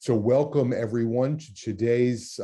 So welcome everyone to today's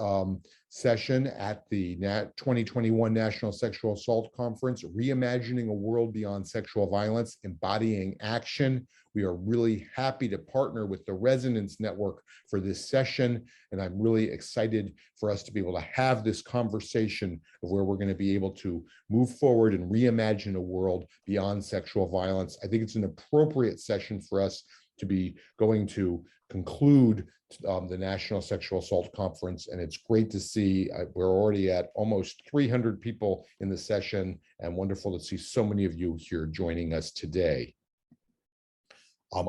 session at the 2021 National Sexual Assault Conference, Reimagining a World Beyond Sexual Violence, Embodying Action. We are really happy to partner with the Resonance Network for this session, and I'm really excited for us to be able to have this conversation of where we're going to be able to move forward and reimagine a world beyond sexual violence. I think it's an appropriate session for us to be going to conclude the National Sexual Assault Conference, and it's great to see we're already at almost 300 people in the session, and wonderful to see so many of you here joining us today.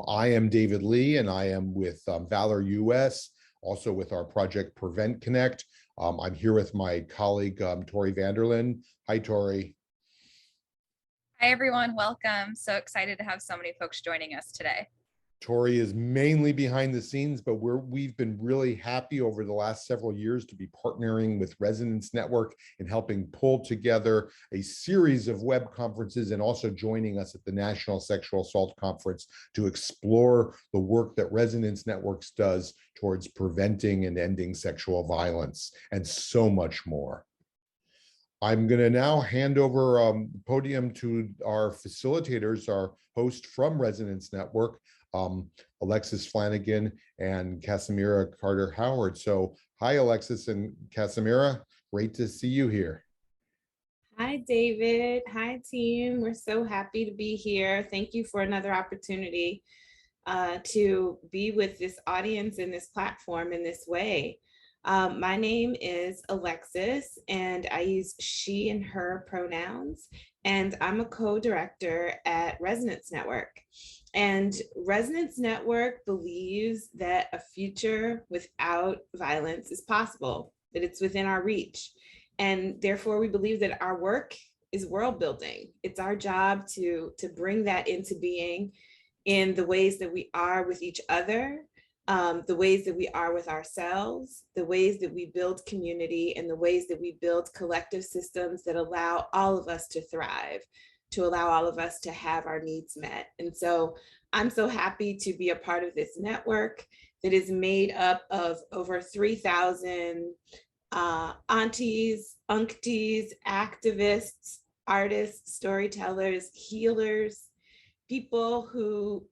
I am David Lee, and I am with Valor US, also with our project Prevent Connect. I'm here with my colleague, Tori Vanderlyn. Hi, Tori. Hi, everyone. Welcome. So excited to have so many folks joining us today. Tori is mainly behind the scenes, but we've been really happy over the last several years to be partnering with Resonance Network and helping pull together a series of web conferences, and also joining us at the National Sexual Assault Conference to explore the work that Resonance Networks does towards preventing and ending sexual violence, and so much more. I'm going to now hand over the podium to our facilitators, our host from Resonance Network, Alexis Flanagan and Casimira Carter-Howard. So hi, Alexis and Casimira. Great to see you here. Hi, David. Hi, team. We're so happy to be here. Thank you for another opportunity to be with this audience and this platform in this way. My name is Alexis, and I use she and her pronouns, and I'm a co-director at Resonance Network. And Resonance Network believes that a future without violence is possible, that it's within our reach. And therefore, we believe that our work is world building. It's our job to bring that into being in the ways that we are with each other, the ways that we are with ourselves, the ways that we build community, and the ways that we build collective systems that allow all of us to thrive, to allow all of us to have our needs met. And so I'm so happy to be a part of this network that is made up of over 3,000 aunties, uncties, activists, artists, storytellers, healers, people who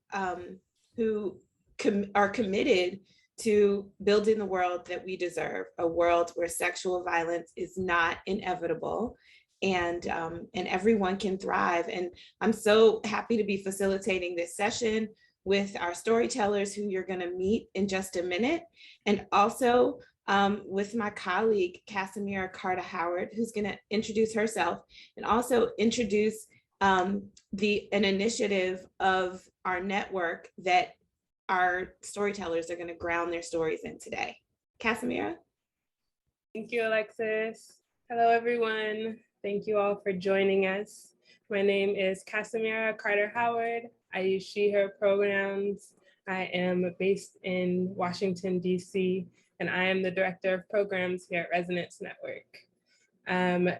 are committed to building the world that we deserve, a world where sexual violence is not inevitable, and everyone can thrive. And I'm so happy to be facilitating this session with our storytellers, who you're going to meet in just a minute, and also with my colleague Casimira Carter-Howard, who's going to introduce herself and also introduce an initiative of our network that our storytellers are going to ground their stories in today. Casimira? Thank you, Alexis. Hello, everyone. Thank you all for joining us. My name is Casimira Carter-Howard. I use she, her pronouns. I am based in Washington, DC, and I am the director of programs here at Resonance Network.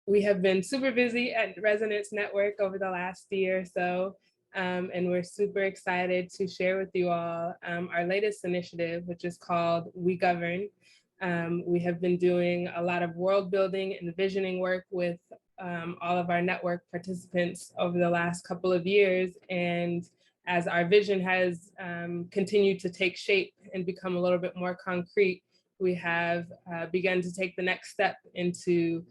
We have been super busy at Resonance Network over the last year or so, and we're super excited to share with you all our latest initiative, which is called We Govern. We have been doing a lot of world building and visioning work with all of our network participants over the last couple of years. And as our vision has continued to take shape and become a little bit more concrete, we have begun to take the next step into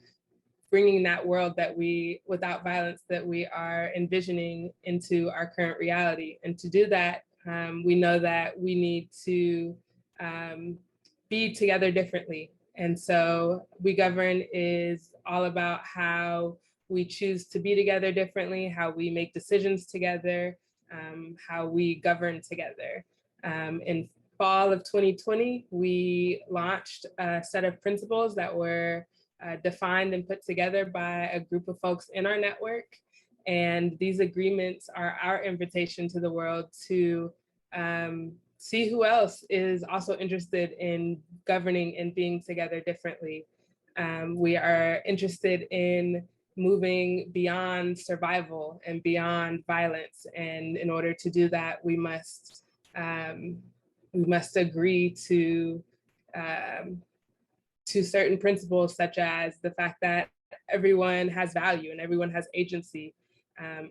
bringing that world that without violence that we are envisioning into our current reality. And to do that, we know that we need to be together differently. And so We Govern is all about how we choose to be together differently, how we make decisions together, how we govern together. In fall of 2020, we launched a set of principles that were defined and put together by a group of folks in our network. And these agreements are our invitation to the world to see who else is also interested in governing and being together differently. We are interested in moving beyond survival and beyond violence. And in order to do that, we must we must agree to certain principles, such as the fact that everyone has value and everyone has agency.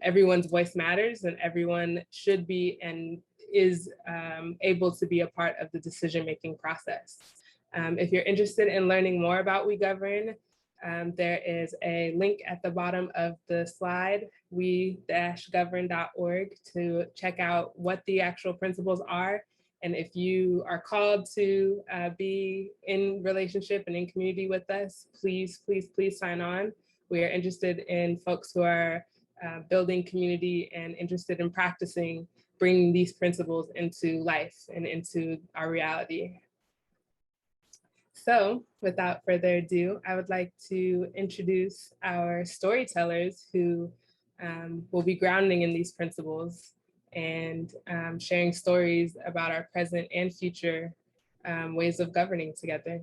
Everyone's voice matters, and everyone should be and is able to be a part of the decision-making process. If you're interested in learning more about We Govern, there is a link at the bottom of the slide, we-govern.org, to check out what the actual principles are. And if you are called to be in relationship and in community with us, please, please, please sign on. We are interested in folks who are building community and interested in practicing bringing these principles into life and into our reality. So without further ado, I would like to introduce our storytellers who will be grounding in these principles and sharing stories about our present and future ways of governing together.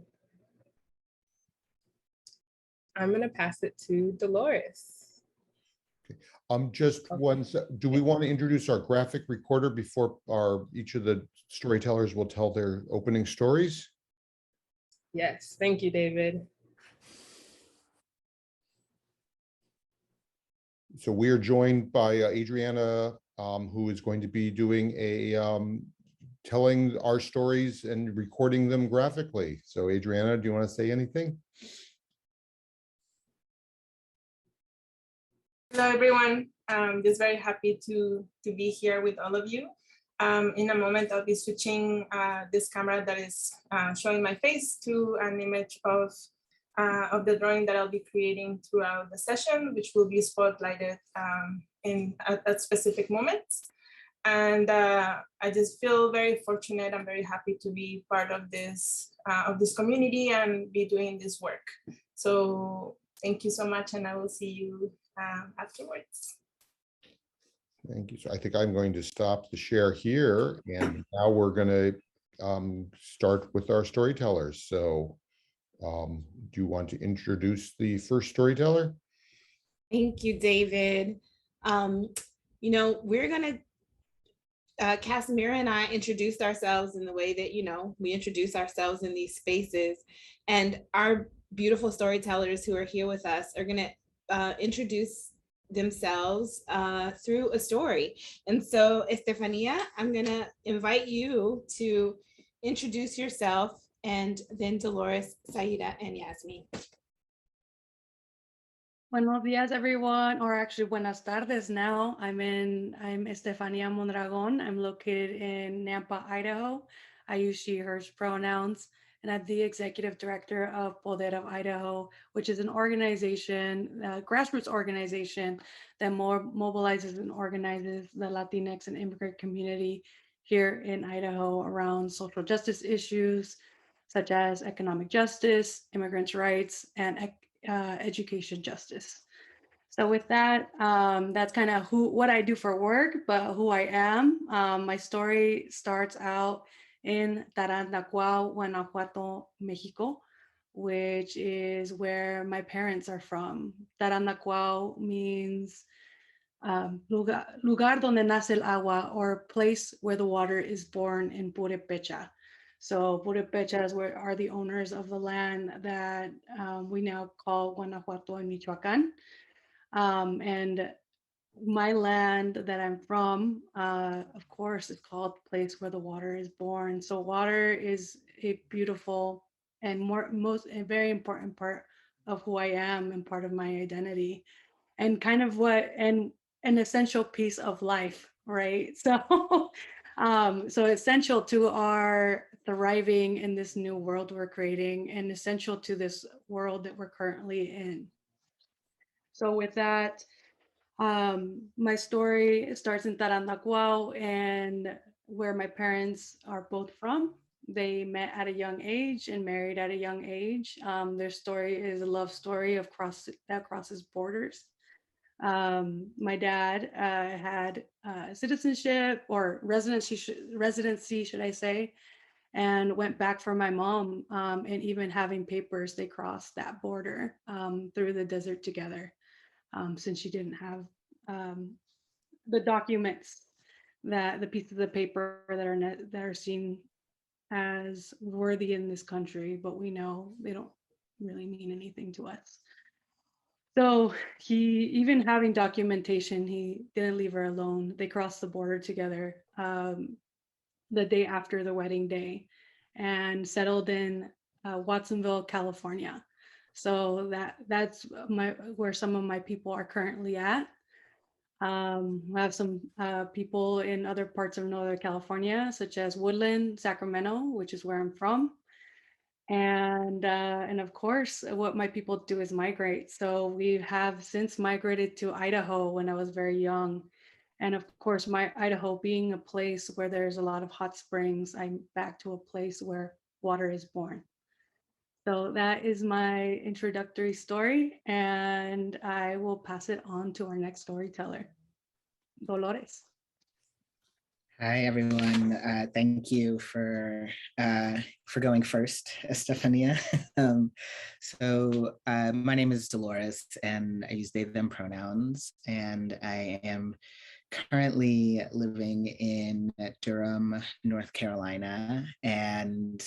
I'm going to pass it to Dolores. Just one do we want to introduce our graphic recorder before each of the storytellers will tell their opening stories? Yes, thank you, David. So we are joined by Adriana, who is going to be doing telling our stories and recording them graphically. So Adriana, do you want to say anything? Hello, everyone. Just very happy to be here with all of you. In a moment, I'll be switching this camera that is showing my face to an image of the drawing that I'll be creating throughout the session, which will be spotlighted at specific moments. And I just feel very fortunate. I'm very happy to be part of this community and be doing this work. So thank you so much, and I will see you afterwards. Thank you. So I think I'm going to stop the share here, and now we're going to start with our storytellers. So do you want to introduce the first storyteller? Thank you, David. You know, we're going to, Casimira and I introduced ourselves in the way that, you know, we introduce ourselves in these spaces. And our beautiful storytellers who are here with us are going to introduce themselves through a story. And so, Estefania, I'm going to invite you to introduce yourself, and then Dolores, Saida, and Yasmin. Buenos días, everyone, or actually buenas tardes now. I'm Estefania Mondragon. I'm located in Nampa, Idaho. I use she, hers pronouns, and I'm the executive director of Poder of Idaho, which is an organization, a grassroots organization that mobilizes and organizes the Latinx and immigrant community here in Idaho around social justice issues, such as economic justice, immigrants' rights, and education justice. So with that, that's kind of what I do for work, but who I am. My story starts out in Tarandacuao, Guanajuato, Mexico, which is where my parents are from. Tarandacuao means lugar donde nace el agua, or place where the water is born in Purepecha. So Purepechas are the owners of the land that we now call Guanajuato and Michoacan. And my land that I'm from, of course, is called place where the water is born. So water is a beautiful and a very important part of who I am and part of my identity, and kind of an essential piece of life, right? So so essential to our thriving in this new world we're creating, and essential to this world that we're currently in. So with that, my story starts in Tarandacuao, and where my parents are both from. They met at a young age and married at a young age. Their story is a love story that crosses borders. My dad had citizenship or residency, should I say, and went back for my mom, and even having papers, they crossed that border through the desert together, since she didn't have the documents, that the pieces of paper that are seen as worthy in this country, but we know they don't really mean anything to us. So he, even having documentation, he didn't leave her alone. They crossed the border together the day after the wedding day and settled in Watsonville, California. So that's where some of my people are currently at. I have some people in other parts of Northern California, such as Woodland, Sacramento, which is where I'm from. And of course, what my people do is migrate. So we have since migrated to Idaho when I was very young. And of course, my Idaho being a place where there's a lot of hot springs, I'm back to a place where water is born. So that is my introductory story, and I will pass it on to our next storyteller, Dolores. Hi, everyone. Thank you for going first, Estefania. My name is Dolores, and I use they, them pronouns, and I am currently living in Durham, North Carolina, and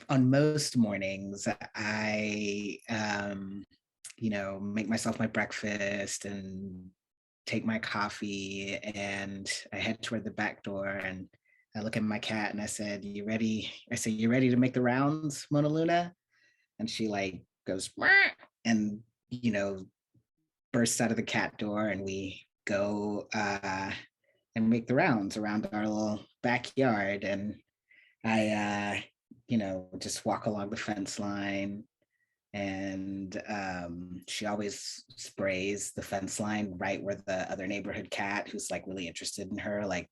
on most mornings, I make myself my breakfast and take my coffee, and I head toward the back door, and I look at my cat and I said, "You ready?" I say, "You ready to make the rounds, Mona Luna?" And she like goes, "Wah," and bursts out of the cat door, and we go and make the rounds around our little backyard. And I just walk along the fence line, and she always sprays the fence line right where the other neighborhood cat, who's like really interested in her, like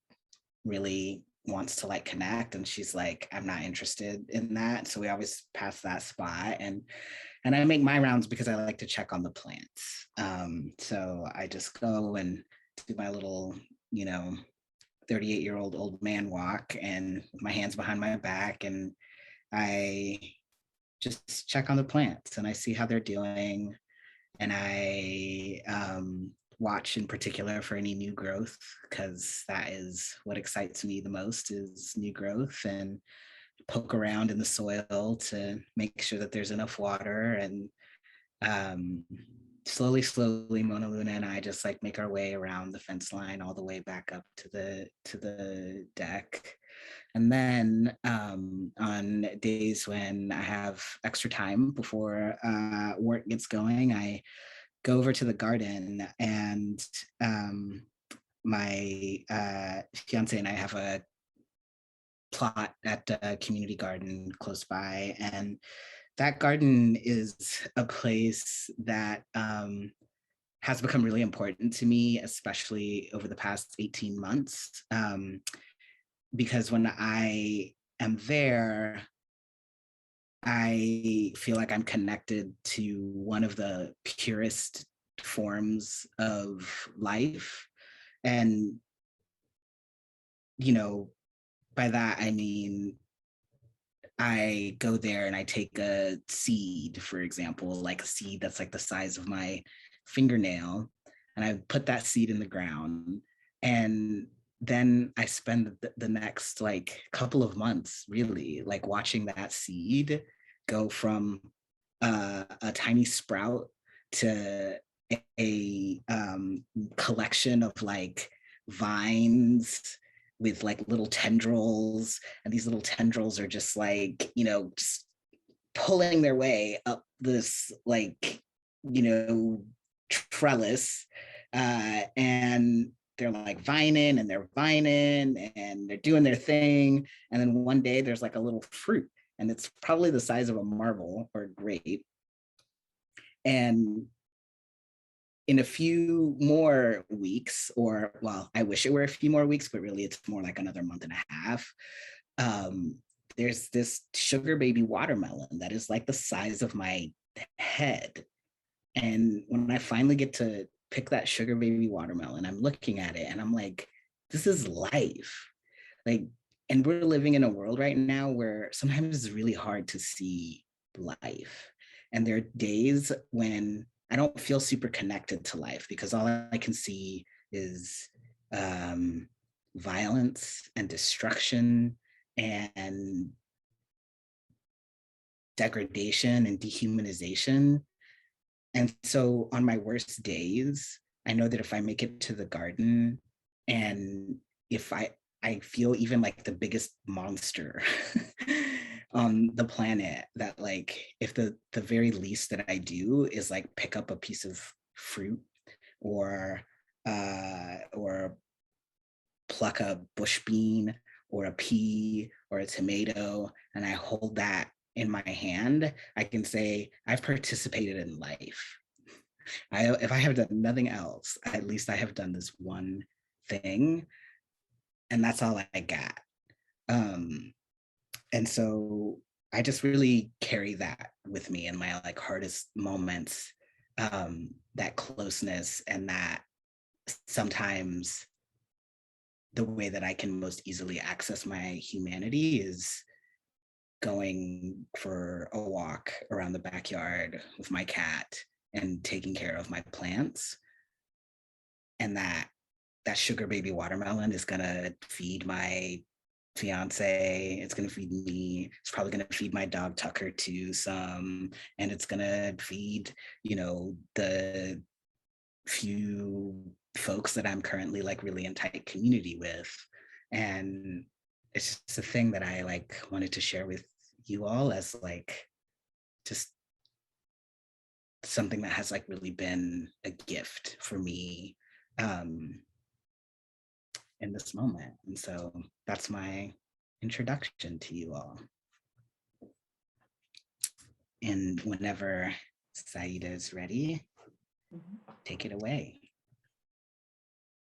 really wants to like connect, and she's like, "I'm not interested in that." So we always pass that spot, and I make my rounds because I like to check on the plants. So I just go and do my little 38-year-old old man walk, and with my hands behind my back, and I just check on the plants and I see how they're doing. And I watch in particular for any new growth, because that is what excites me the most, is new growth, and poke around in the soil to make sure that there's enough water. And slowly, Mona Luna and I just like make our way around the fence line all the way back up to the deck. And then on days when I have extra time before work gets going, I go over to the garden, and my fiance and I have a plot at a community garden close by. And that garden is a place that has become really important to me, especially over the past 18 months. Because when I am there, I feel like I'm connected to one of the purest forms of life. And, by that, I mean, I go there and I take a seed, for example, like a seed that's like the size of my fingernail, and I put that seed in the ground. And then I spend the next like couple of months really like watching that seed go from a tiny sprout to a collection of like vines with like little tendrils, and these little tendrils are just like just pulling their way up this like trellis, and they're like vining and they're doing their thing. And then one day there's like a little fruit, and it's probably the size of a marble or a grape. And in a few more weeks, or well, I wish it were a few more weeks, but really it's more like another month and a half, there's this sugar baby watermelon that is like the size of my head. And when I finally get to pick that sugar baby watermelon, I'm looking at it and I'm like, this is life. Like, and we're living in a world right now where sometimes it's really hard to see life. And there are days when I don't feel super connected to life because all I can see is violence and destruction and degradation and dehumanization. And so on my worst days, I know that if I make it to the garden and if I feel even like the biggest monster on the planet, that like if the very least that I do is like pick up a piece of fruit or pluck a bush bean or a pea or a tomato, and I hold that in my hand, I can say I've participated in life. If I have done nothing else, at least I have done this one thing, and that's all I got. And so I just really carry that with me in my like hardest moments, that closeness, and that sometimes the way that I can most easily access my humanity is going for a walk around the backyard with my cat and taking care of my plants. And that sugar baby watermelon is gonna feed my fiance, it's gonna feed me, it's probably gonna feed my dog Tucker too some, and it's gonna feed, you know, the few folks that I'm currently like really in tight community with. And it's just a thing that I like wanted to share with you all as like just something that has like really been a gift for me in this moment. And so that's my introduction to you all. And whenever Saida is ready, take it away.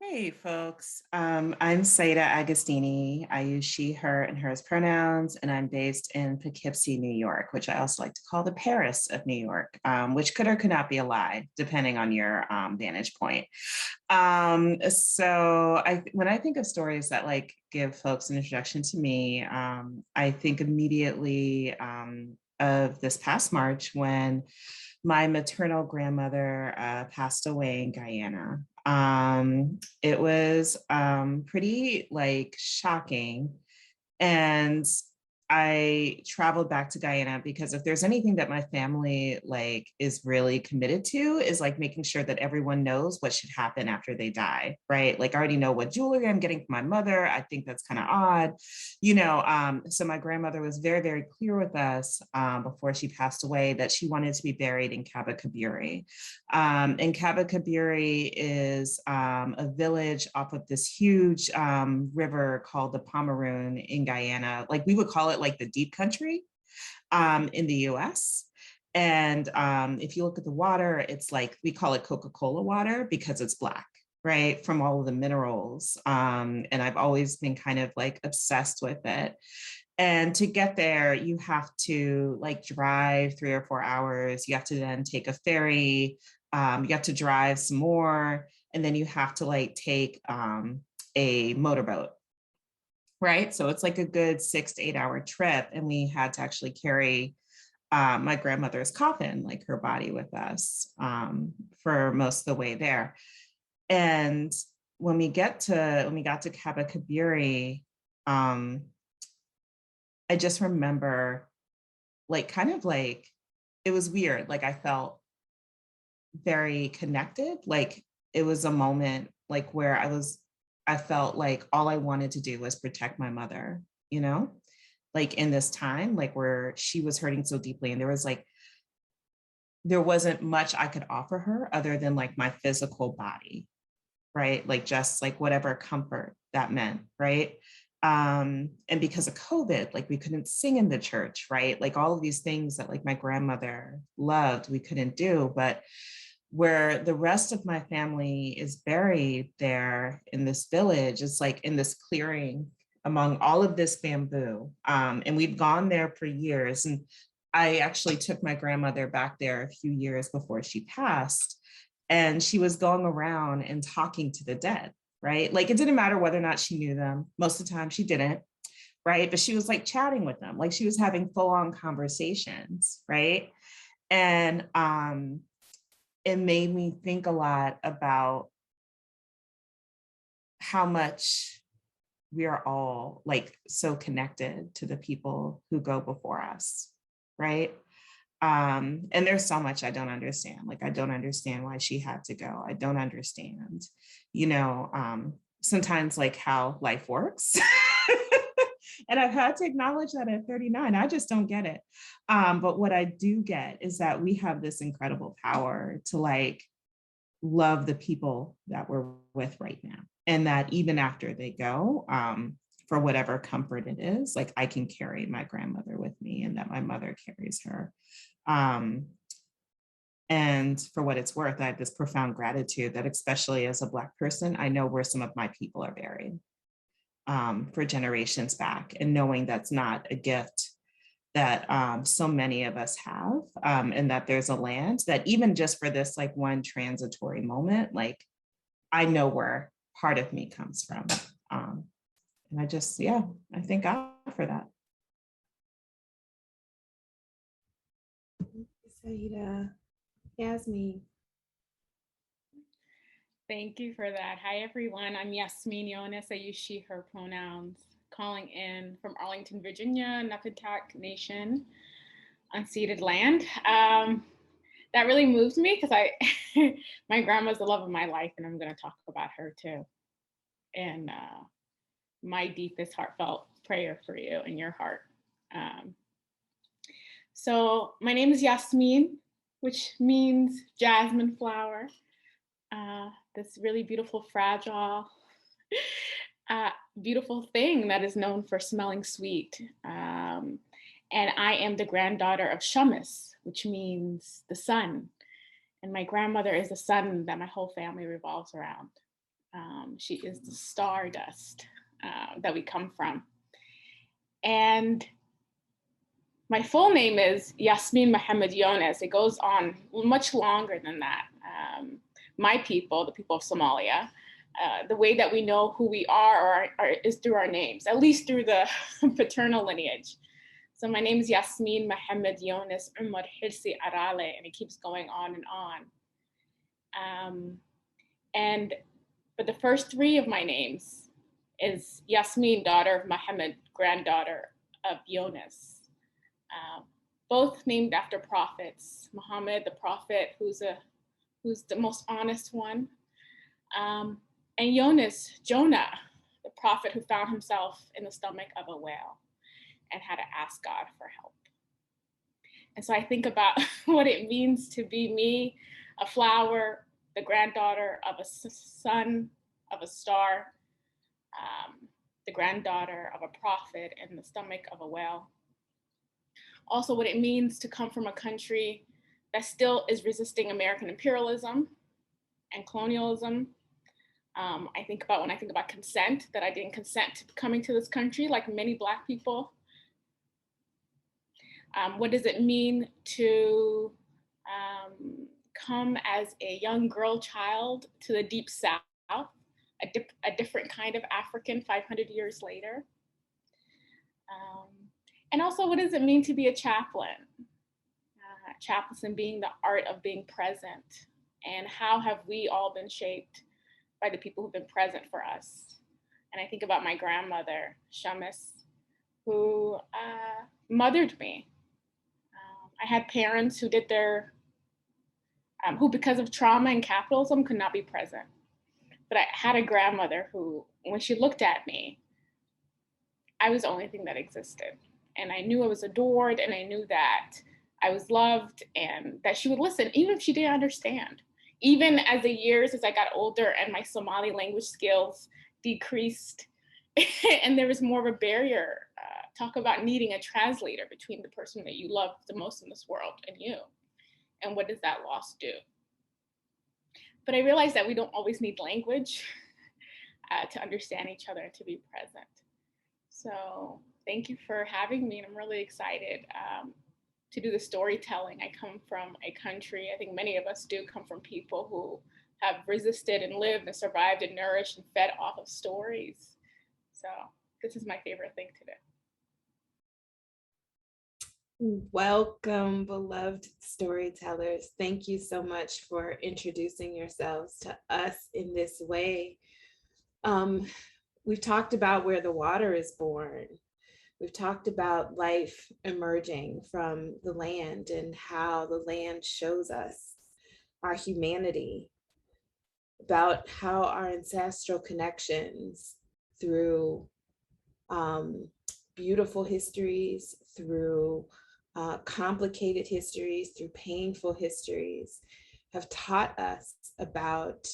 Hey folks, I'm Saida Agostini. I use she, her, and hers pronouns, and I'm based in Poughkeepsie, New York, which I also like to call the Paris of New York, which could or could not be a lie, depending on your vantage point. When I think of stories that like give folks an introduction to me, I think immediately of this past March when my maternal grandmother passed away in Guyana. It was pretty like shocking. And I traveled back to Guyana because if there's anything that my family like is really committed to is like making sure that everyone knows what should happen after they die, right? Like I already know what jewelry I'm getting for my mother. I think that's kind of odd, you know. So my grandmother was very, very clear with us before she passed away that she wanted to be buried in Cabo Kabiri. And Cabo Kabiri is a village off of this huge river called the Pomeroon in Guyana. Like we would call it like the deep country in the US. And if you look at the water, it's like, we call it Coca-Cola water because it's black, right? From all of the minerals. And I've always been kind of like obsessed with it. And to get there, you have to like drive 3 or 4 hours. You have to then take a ferry. You have to drive some more. And then you have to like take a motorboat. Right. So it's like a good 6 to 8 hour trip. And we had to actually carry my grandmother's coffin, like her body with us for most of the way there. And when we got to Cabo Kabiri, I just remember like kind of like, it was weird. Like I felt very connected. Like it was a moment like where I felt like all I wanted to do was protect my mother, you know, like in this time, like where she was hurting so deeply. And there wasn't much I could offer her other than like my physical body, right? Like just like whatever comfort that meant, right? And because of COVID, like we couldn't sing in the church, right? Like all of these things that like my grandmother loved, we couldn't do, but where the rest of my family is buried there in this village, it's like in this clearing among all of this bamboo. And we've gone there for years. And I actually took my grandmother back there a few years before she passed. And she was going around and talking to the dead, right? Like it didn't matter whether or not she knew them. Most of the time she didn't, right? But she was like chatting with them, like she was having full-on conversations, right? And it made me think a lot about how much we are all like so connected to the people who go before us, right? And there's so much I don't understand. Like, I don't understand why she had to go. I don't understand, sometimes like how life works. And I've had to acknowledge that at 39, I just don't get it. But what I do get is that we have this incredible power to like love the people that we're with right now. And that even after they go, for whatever comfort it is, like I can carry my grandmother with me and that my mother carries her. And for what it's worth, I have this profound gratitude that especially as a Black person, I know where some of my people are buried for generations back, and knowing that's not a gift that so many of us have, and that there's a land that even just for this like one transitory moment, like I know where part of me comes from. And I just, I thank God for that. Saida, Yasmin. Thank you for that. Hi, everyone. I'm Yasmin Yones. I use she, her pronouns, calling in from Arlington, Virginia, Napatak Nation, unceded land. That really moves me because my grandma's the love of my life, and I'm going to talk about her too. And my deepest heartfelt prayer for you and your heart. So my name is Yasmin, which means jasmine flower. This really beautiful, fragile, beautiful thing that is known for smelling sweet. And I am the granddaughter of Shamus, which means the sun. And my grandmother is the sun that my whole family revolves around. She is the stardust that we come from. And my full name is Yasmin Mohammed Yones. It goes on much longer than that. My people, the people of Somalia, the way that we know who we are is through our names, at least through the paternal lineage. So my name is Yasmin Mohammed Yones Umar Hirsi Arale, and it keeps going on and on. But the first three of my names is Yasmin, daughter of Mohammed, granddaughter of Yones. Both named after prophets. Muhammad, the prophet, who's the most honest one. And Yones, Jonah, the prophet who found himself in the stomach of a whale and had to ask God for help. And so I think about what it means to be me, a flower, the granddaughter of a son, of a star, the granddaughter of a prophet in the stomach of a whale. Also what it means to come from a country that still is resisting American imperialism and colonialism. I think about when I think about consent, that I didn't consent to coming to this country like many Black people. What does it mean to come as a young girl child to the Deep South, a different kind of African 500 years later? And also, what does it mean to be a chaplain? Chaplain being the art of being present. And how have we all been shaped by the people who've been present for us? And I think about my grandmother, Shamus, who mothered me. I had parents who did who because of trauma and capitalism could not be present. But I had a grandmother who, when she looked at me, I was the only thing that existed. And I knew I was adored, and I knew that I was loved, and that she would listen, even if she didn't understand. Even as the years, as I got older and my Somali language skills decreased, and there was more of a barrier. Talk about needing a translator between the person that you love the most in this world and you. And what does that loss do? But I realized that we don't always need language to understand each other and to be present. So thank you for having me, and I'm really excited to do the storytelling. I come from a country, I think many of us do come from people who have resisted and lived and survived and nourished and fed off of stories. So this is my favorite thing to do. Welcome, beloved storytellers. Thank you so much for introducing yourselves to us in this way. we've talked about where the water is born. We've talked about life emerging from the land and how the land shows us our humanity, about how our ancestral connections through beautiful histories, through complicated histories, through painful histories, have taught us about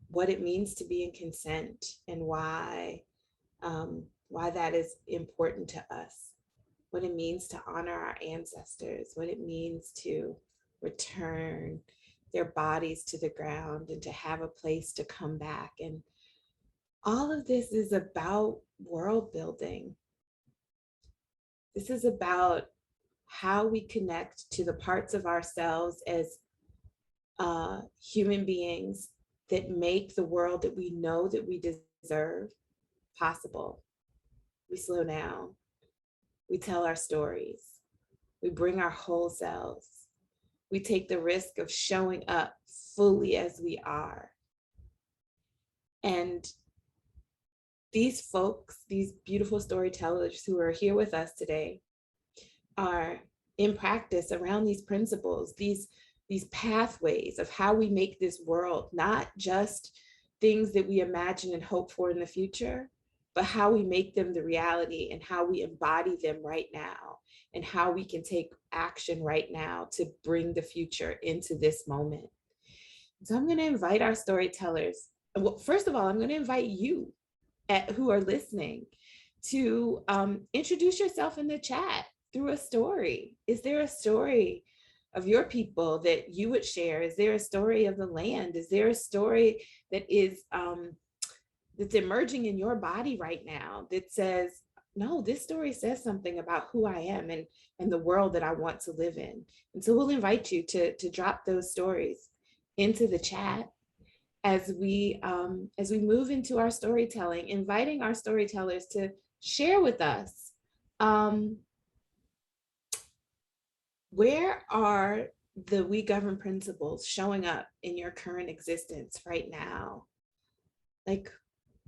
what it means to be in consent and why that is important to us, what it means to honor our ancestors, what it means to return their bodies to the ground and to have a place to come back. And all of this is about world building. This is about how we connect to the parts of ourselves as human beings that make the world that we know that we deserve possible. We slow down. We tell our stories. We bring our whole selves. We take the risk of showing up fully as we are. And these folks, these beautiful storytellers who are here with us today, are in practice around these principles, these pathways of how we make this world not just things that we imagine and hope for in the future, but how we make them the reality and how we embody them right now and how we can take action right now to bring the future into this moment. So I'm going to invite our storytellers. Well, first of all, I'm going to invite you who are listening to introduce yourself in the chat through a story. Is there a story of your people that you would share? Is there a story of the land? Is there a story that is that's emerging in your body right now that says, no, this story says something about who I am and the world that I want to live in? And so we'll invite you to drop those stories into the chat as we move into our storytelling, inviting our storytellers to share with us where are the We Govern principles showing up in your current existence right now? Like,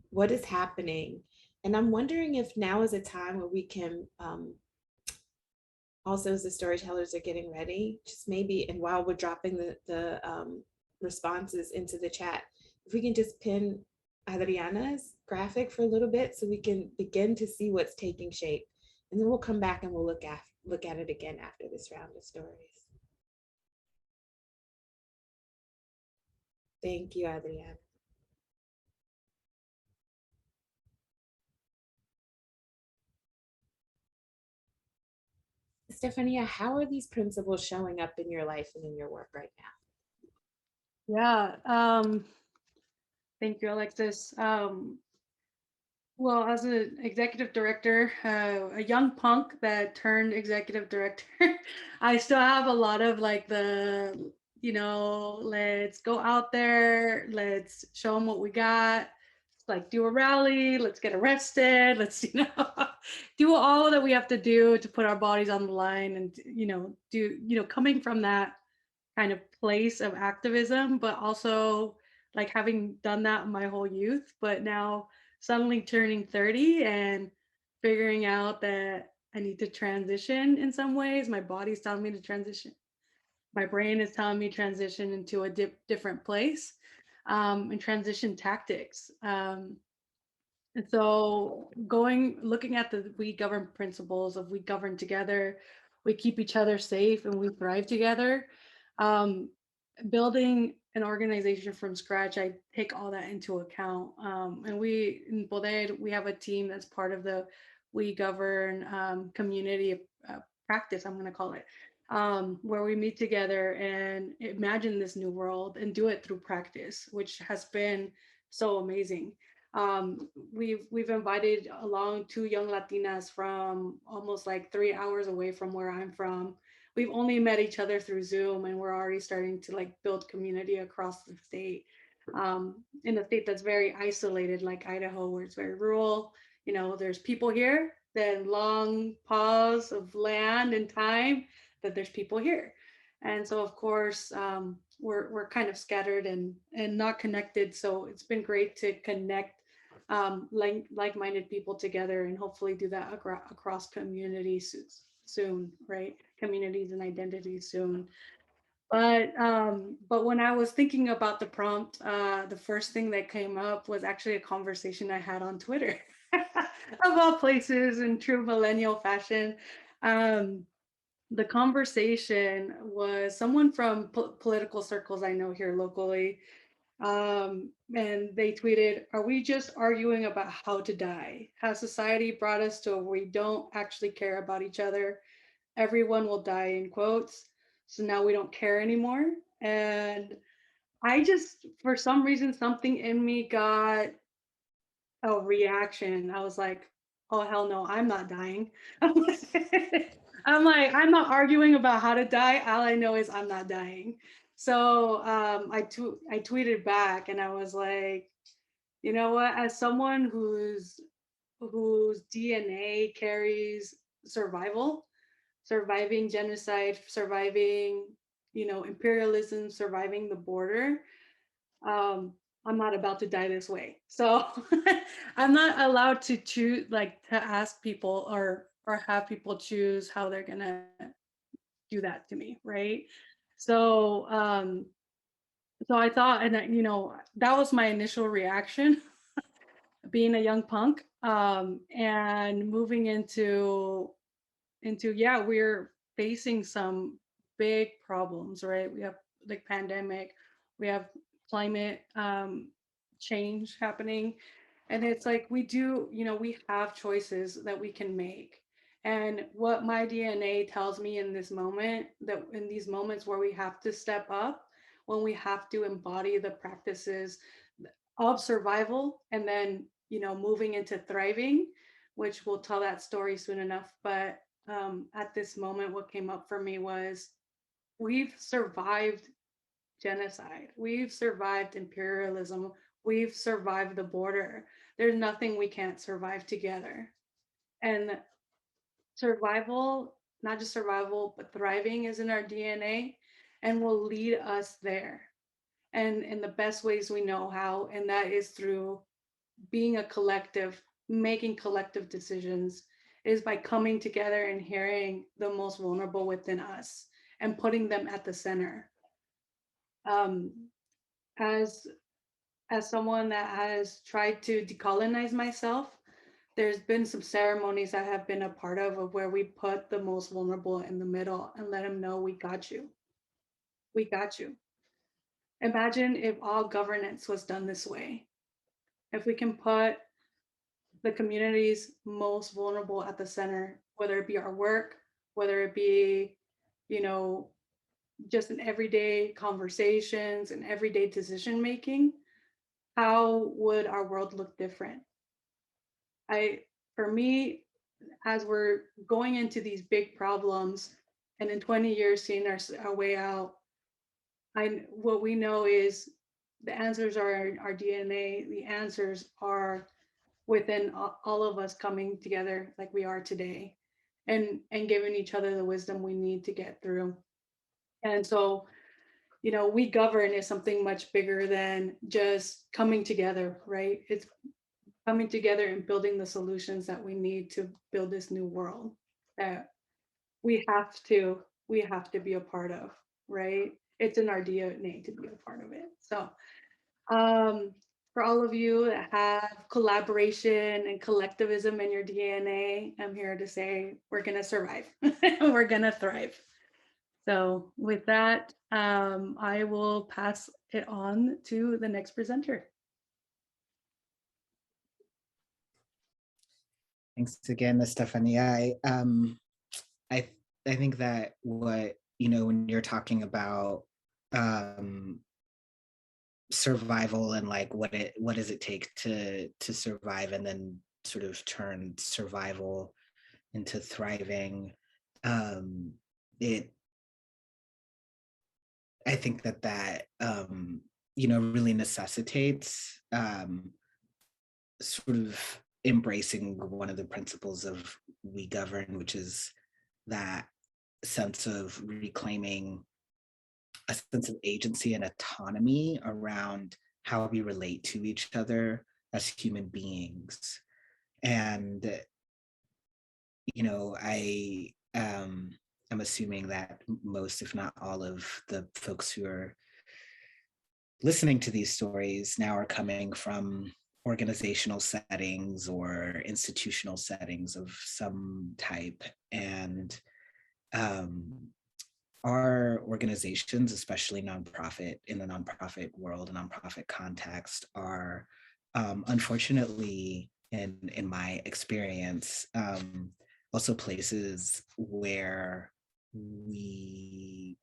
what is happening? And I'm wondering if now is a time where we can also, as the storytellers are getting ready, just maybe, and while we're dropping the responses into the chat, if we can just pin Adriana's graphic for a little bit so we can begin to see what's taking shape. And then we'll come back and we'll look at it again after this round of stories. Thank you, Adriana. Stefania, how are these principles showing up in your life and in your work right now? Yeah, thank you, Alexis. Well, as an executive director, a young punk that turned executive director, I still have a lot of like the, let's go out there, let's show them what we got, like do a rally, let's get arrested, let's, do all that we have to do to put our bodies on the line and, coming from that kind of place of activism, but also like having done that my whole youth, but now suddenly turning 30 and figuring out that I need to transition in some ways. My body's telling me to transition. My brain is telling me transition into a different place, and transition tactics. And so looking at the We Govern principles of we govern together, we keep each other safe, and we thrive together. Building an organization from scratch, I take all that into account. And we in Poder, we have a team that's part of the We Govern community practice, I'm going to call it, where we meet together and imagine this new world and do it through practice, which has been so amazing. We've invited along 2 young Latinas from almost like 3 hours away from where I'm from. We've only met each other through Zoom, and we're already starting to like build community across the state. In a state that's very isolated, like Idaho, where it's very rural, there's people here, then long pause of land and time, that there's people here. And so of course, we're kind of scattered and not connected. So it's been great to connect like-minded people together, and hopefully do that across communities soon, right? Communities and identities soon. But when I was thinking about the prompt, the first thing that came up was actually a conversation I had on Twitter of all places in true millennial fashion. The conversation was someone from political circles I know here locally. And they tweeted, "Are we just arguing about how to die? Has society brought us to where we don't actually care about each other? Everyone will die," in quotes. So now we don't care anymore. And I just, for some reason, something in me got a reaction. I was like, oh, hell no, I'm not dying. I'm like, I'm not arguing about how to die. All I know is I'm not dying. So I tweeted back and I was like, you know what, as someone whose DNA carries survival, surviving genocide, surviving, imperialism, surviving the border, I'm not about to die this way. So I'm not allowed to choose, like, to ask people or have people choose how they're gonna do that to me, right? So so I thought, and that was my initial reaction, being a young punk, and moving into yeah, we're facing some big problems, right? We have like pandemic, we have climate change happening, and it's like we have choices that we can make. And what my DNA tells me in this moment, that in these moments where we have to step up, when we have to embody the practices of survival, and then moving into thriving, which we'll tell that story soon enough. But at this moment, what came up for me was, we've survived genocide, we've survived imperialism, we've survived the border. There's nothing we can't survive together. And survival, not just survival, but thriving is in our DNA and will lead us there. And in the best ways we know how, and that is through being a collective, making collective decisions, is by coming together and hearing the most vulnerable within us and putting them at the center. As someone that has tried to decolonize myself, there's been some ceremonies I have been a part of where we put the most vulnerable in the middle and let them know, we got you. We got you. Imagine if all governance was done this way. If we can put the community's most vulnerable at the center, whether it be our work, whether it be, just in everyday conversations and everyday decision making, how would our world look different? For me, as we're going into these big problems, and in 20 years seeing our way out, what we know is the answers are in our DNA. The answers are within all of us coming together like we are today, and giving each other the wisdom we need to get through. And so, we govern is something much bigger than just coming together, right? It's coming together and building the solutions that we need to build this new world that we have to be a part of, right? It's in our DNA to be a part of it. So for all of you that have collaboration and collectivism in your DNA, I'm here to say we're gonna survive. We're gonna thrive. So with that, I will pass it on to the next presenter. Thanks again, Estefania. I think that what, when you're talking about survival and like what does it take to survive, and then sort of turn survival into thriving, I think that really necessitates sort of embracing one of the principles of We Govern, which is that sense of reclaiming a sense of agency and autonomy around how we relate to each other as human beings. And, I'm assuming that most, if not all of the folks who are listening to these stories now are coming from organizational settings or institutional settings of some type. And our organizations, especially nonprofit, in the nonprofit world, nonprofit context, are unfortunately, in my experience, also places where we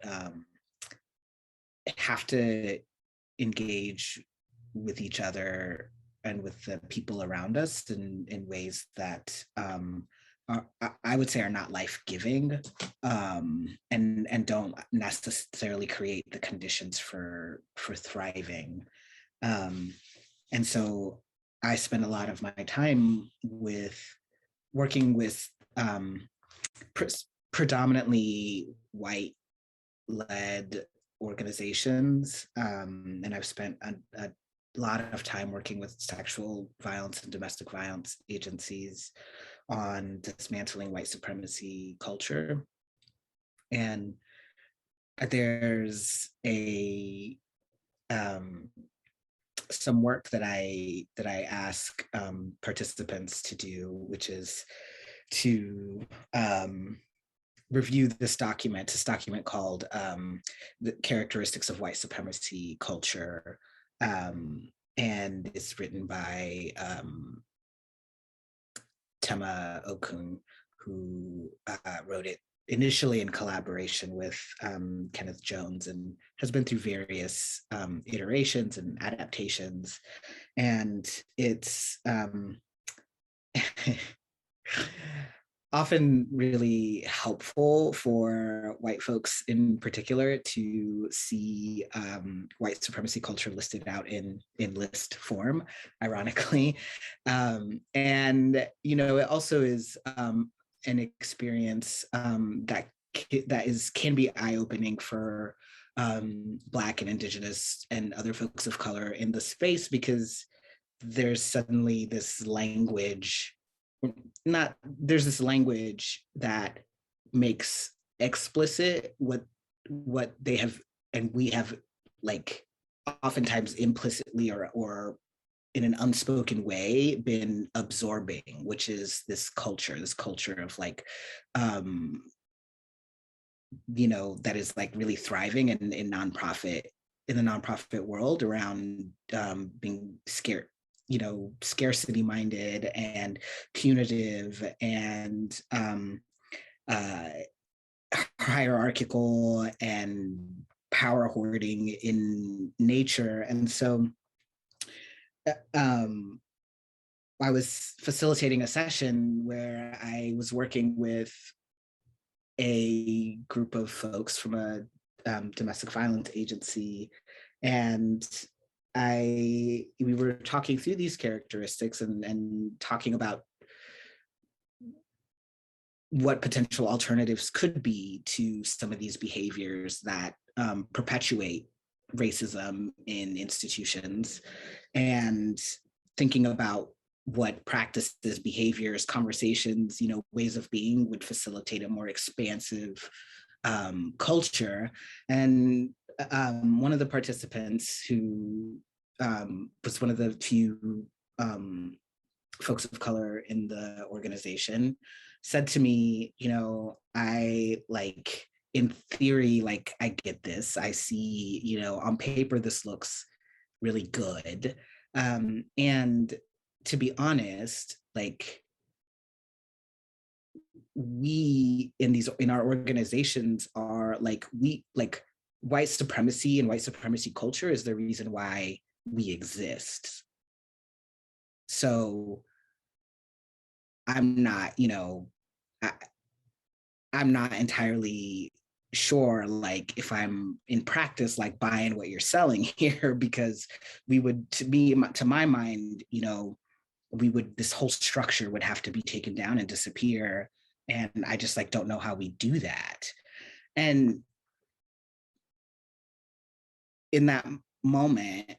have to engage with each other and with the people around us in ways that I would say are not life-giving, and don't necessarily create the conditions for thriving. And so I spend a lot of my time working with predominantly white-led organizations, and I've spent a lot of time working with sexual violence and domestic violence agencies on dismantling white supremacy culture. And there's some work that I ask participants to do, which is to review this document called The Characteristics of White Supremacy Culture. And it's written by Tema Okun, who wrote it initially in collaboration with Kenneth Jones, and has been through various iterations and adaptations. And it's often really helpful for white folks in particular to see white supremacy culture listed out in list form, ironically. And, it also is an experience that can be eye-opening for Black and Indigenous and other folks of color in the space, because there's suddenly this language that makes explicit what they have, and we have, like, oftentimes implicitly or in an unspoken way been absorbing, which is this culture of like that is like really thriving in the nonprofit world around being scared, scarcity minded and punitive and hierarchical and power hoarding in nature. And so I was facilitating a session where I was working with a group of folks from a domestic violence agency, and we were talking through these characteristics and talking about what potential alternatives could be to some of these behaviors that perpetuate racism in institutions, and thinking about what practices, behaviors, conversations, ways of being would facilitate a more expansive culture. And one of the participants, who was one of the few folks of color in the organization, said to me, in theory, I get this. I see, on paper, this looks really good. And to be honest, we in our organizations are white supremacy and white supremacy culture is the reason why we exist. So I'm not, I'm not entirely sure, if I'm in practice, buying what you're selling here, because we would, to my mind, this whole structure would have to be taken down and disappear. And I just don't know how we do that. And in that moment,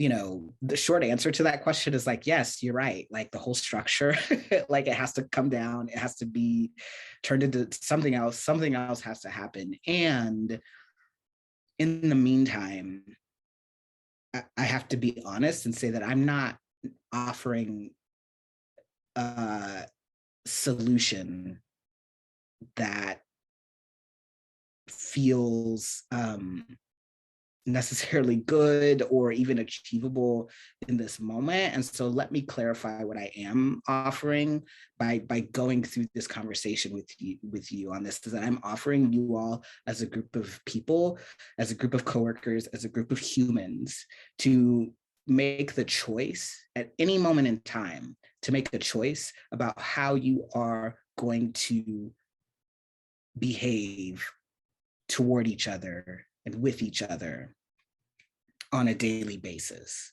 the short answer to that question is like, yes, you're right. Like the whole structure, like it has to come down, it has to be turned into something else. Something else has to happen. And in the meantime, I have to be honest and say that I'm not offering a solution that feels necessarily good or even achievable in this moment. And so let me clarify what I am offering by going through this conversation with you on this, is that I'm offering you all as a group of people, as a group of coworkers, as a group of humans, to make the choice at any moment in time, to make a choice about how you are going to behave toward each other and with each other on a daily basis.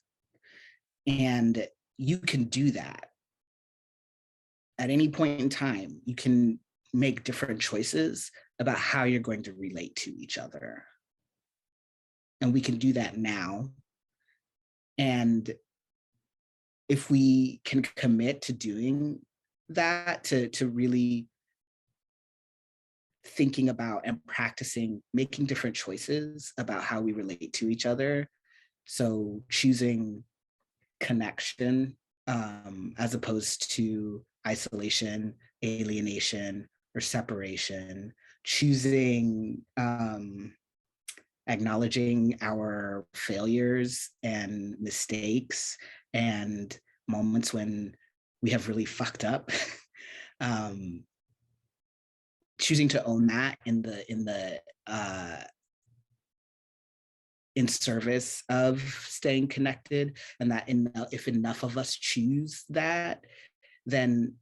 And you can do that at any point in time. You can make different choices about how you're going to relate to each other. And we can do that now. And if we can commit to doing that, to really thinking about and practicing making different choices about how we relate to each other. So choosing connection as opposed to isolation, alienation, or separation, choosing acknowledging our failures and mistakes and moments when we have really fucked up. Choosing to own that in service of staying connected, and that if enough of us choose that, then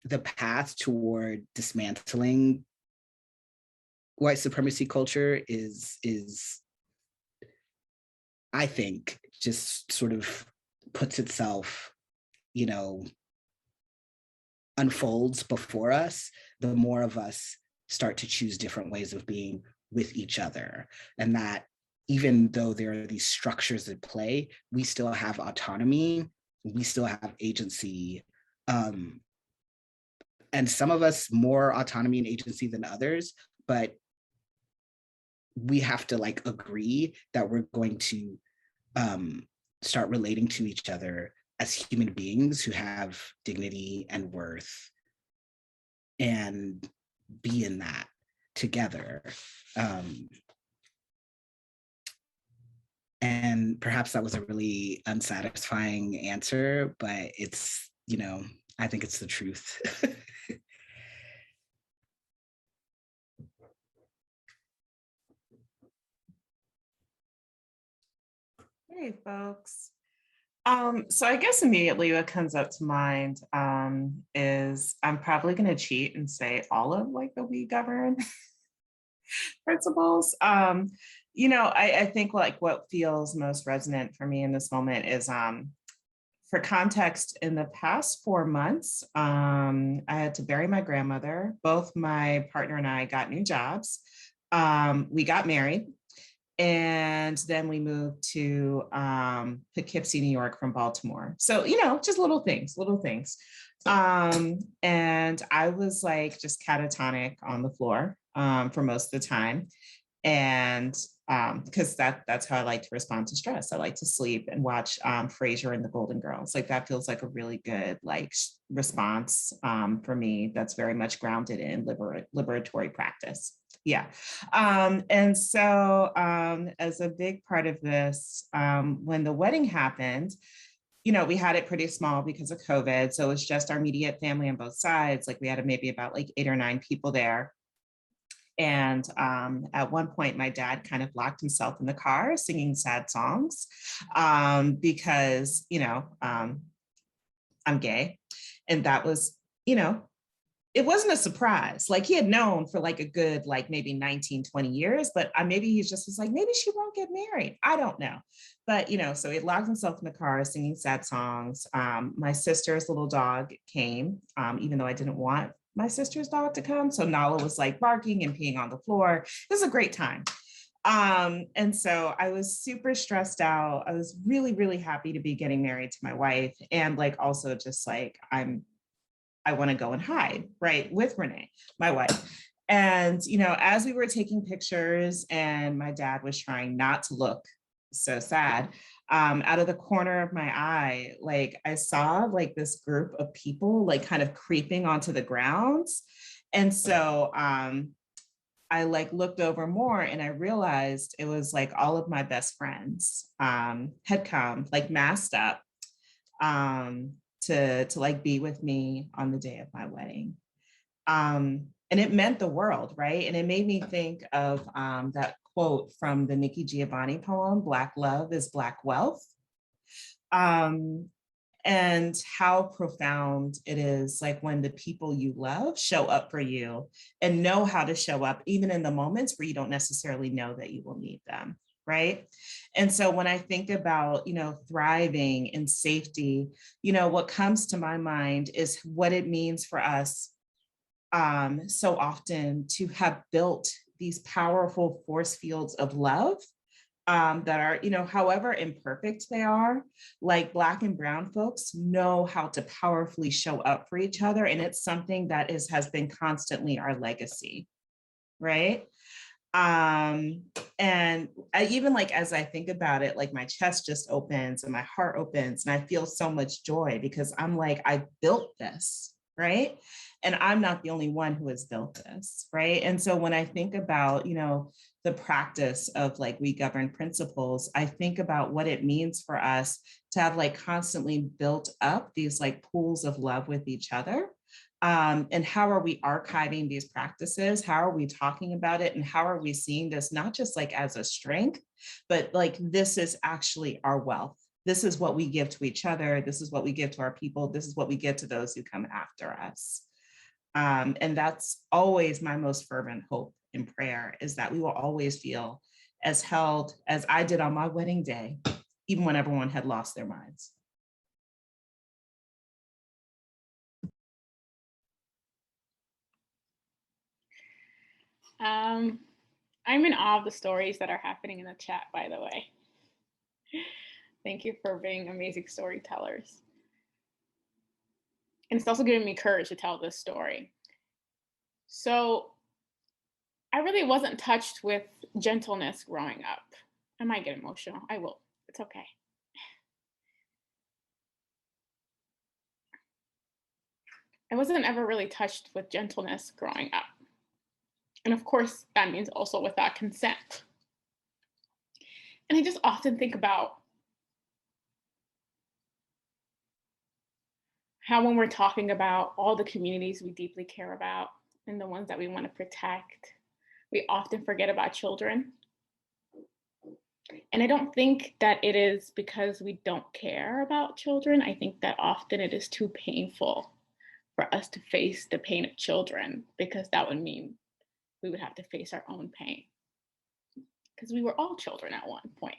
the path toward dismantling white supremacy culture is I think just sort of puts itself, unfolds before us, the more of us start to choose different ways of being with each other. And that even though there are these structures at play, we still have autonomy, we still have agency. And some of us more autonomy and agency than others, but we have to agree that we're going to start relating to each other as human beings who have dignity and worth, and be in that together. And perhaps that was a really unsatisfying answer, but it's, I think it's the truth. Hey, folks. So I guess immediately what comes up to mind is I'm probably going to cheat and say all of the we govern principles. I think what feels most resonant for me in this moment is, for context, in the past 4 months, I had to bury my grandmother. Both my partner and I got new jobs. We got married. And then we moved to Poughkeepsie, New York from Baltimore. So, just little things. And I was just catatonic on the floor for most of the time. And because that's how I like to respond to stress. I like to sleep and watch Frasier and the Golden Girls. That feels like a really good response for me. That's very much grounded in liberatory practice. Yeah. And so as a big part of this, when the wedding happened, we had it pretty small because of COVID. So it was just our immediate family on both sides. We had maybe about 8 or 9 people there. And at one point, my dad kind of locked himself in the car singing sad songs because, I'm gay. And that was, it wasn't a surprise. He had known for a good, maybe 19, 20 years, but maybe he just was maybe she won't get married. I don't know. But, so he locked himself in the car singing sad songs. My sister's little dog came, even though I didn't want my sister's dog to come. So Nala was barking and peeing on the floor. It was a great time. And so I was super stressed out. I was really, really happy to be getting married to my wife. And like, also just like, I want to go and hide, right, with Renee, my wife. And, you know, as we were taking pictures and my dad was trying not to look so sad, out of the corner of my eye, like I saw like this group of people like kind of creeping onto the grounds. And so I like looked over more and I realized it was like all of my best friends had come like masked up to like be with me on the day of my wedding. And it meant the world, right? And it made me think of that quote from the Nikki Giovanni poem, Black Love is Black Wealth. And how profound it is like when the people you love show up for you and know how to show up even in the moments where you don't necessarily know that you will need them, right? And so when I think about, you know, thriving and safety, you know, what comes to my mind is what it means for us so often to have built these powerful force fields of love that are, you know, however imperfect they are, like Black and Brown folks know how to powerfully show up for each other. And it's something that has been constantly our legacy, right? And I even like, as I think about it, like my chest just opens and my heart opens and I feel so much joy because I'm like, I built this, right? And I'm not the only one who has built this, right? And so when I think about, you know, the practice of like we govern principles, I think about what it means for us to have like constantly built up these like pools of love with each other. And how are we archiving these practices? How are we talking about it? And how are we seeing this not just like as a strength, but like this is actually our wealth. This is what we give to each other. This is what we give to our people. This is what we give to those who come after us. And that's always my most fervent hope and prayer is that we will always feel as held as I did on my wedding day, even when everyone had lost their minds. I'm in awe of the stories that are happening in the chat, by the way. Thank you for being amazing storytellers. And it's also giving me courage to tell this story. So I really wasn't touched with gentleness growing up. I might get emotional. I will. It's okay. I wasn't ever really touched with gentleness growing up. And of course, that means also without consent. And I just often think about how when we're talking about all the communities we deeply care about and the ones that we want to protect, we often forget about children. And I don't think that it is because we don't care about children. I think that often it is too painful for us to face the pain of children because that would mean we would have to face our own pain because we were all children at one point.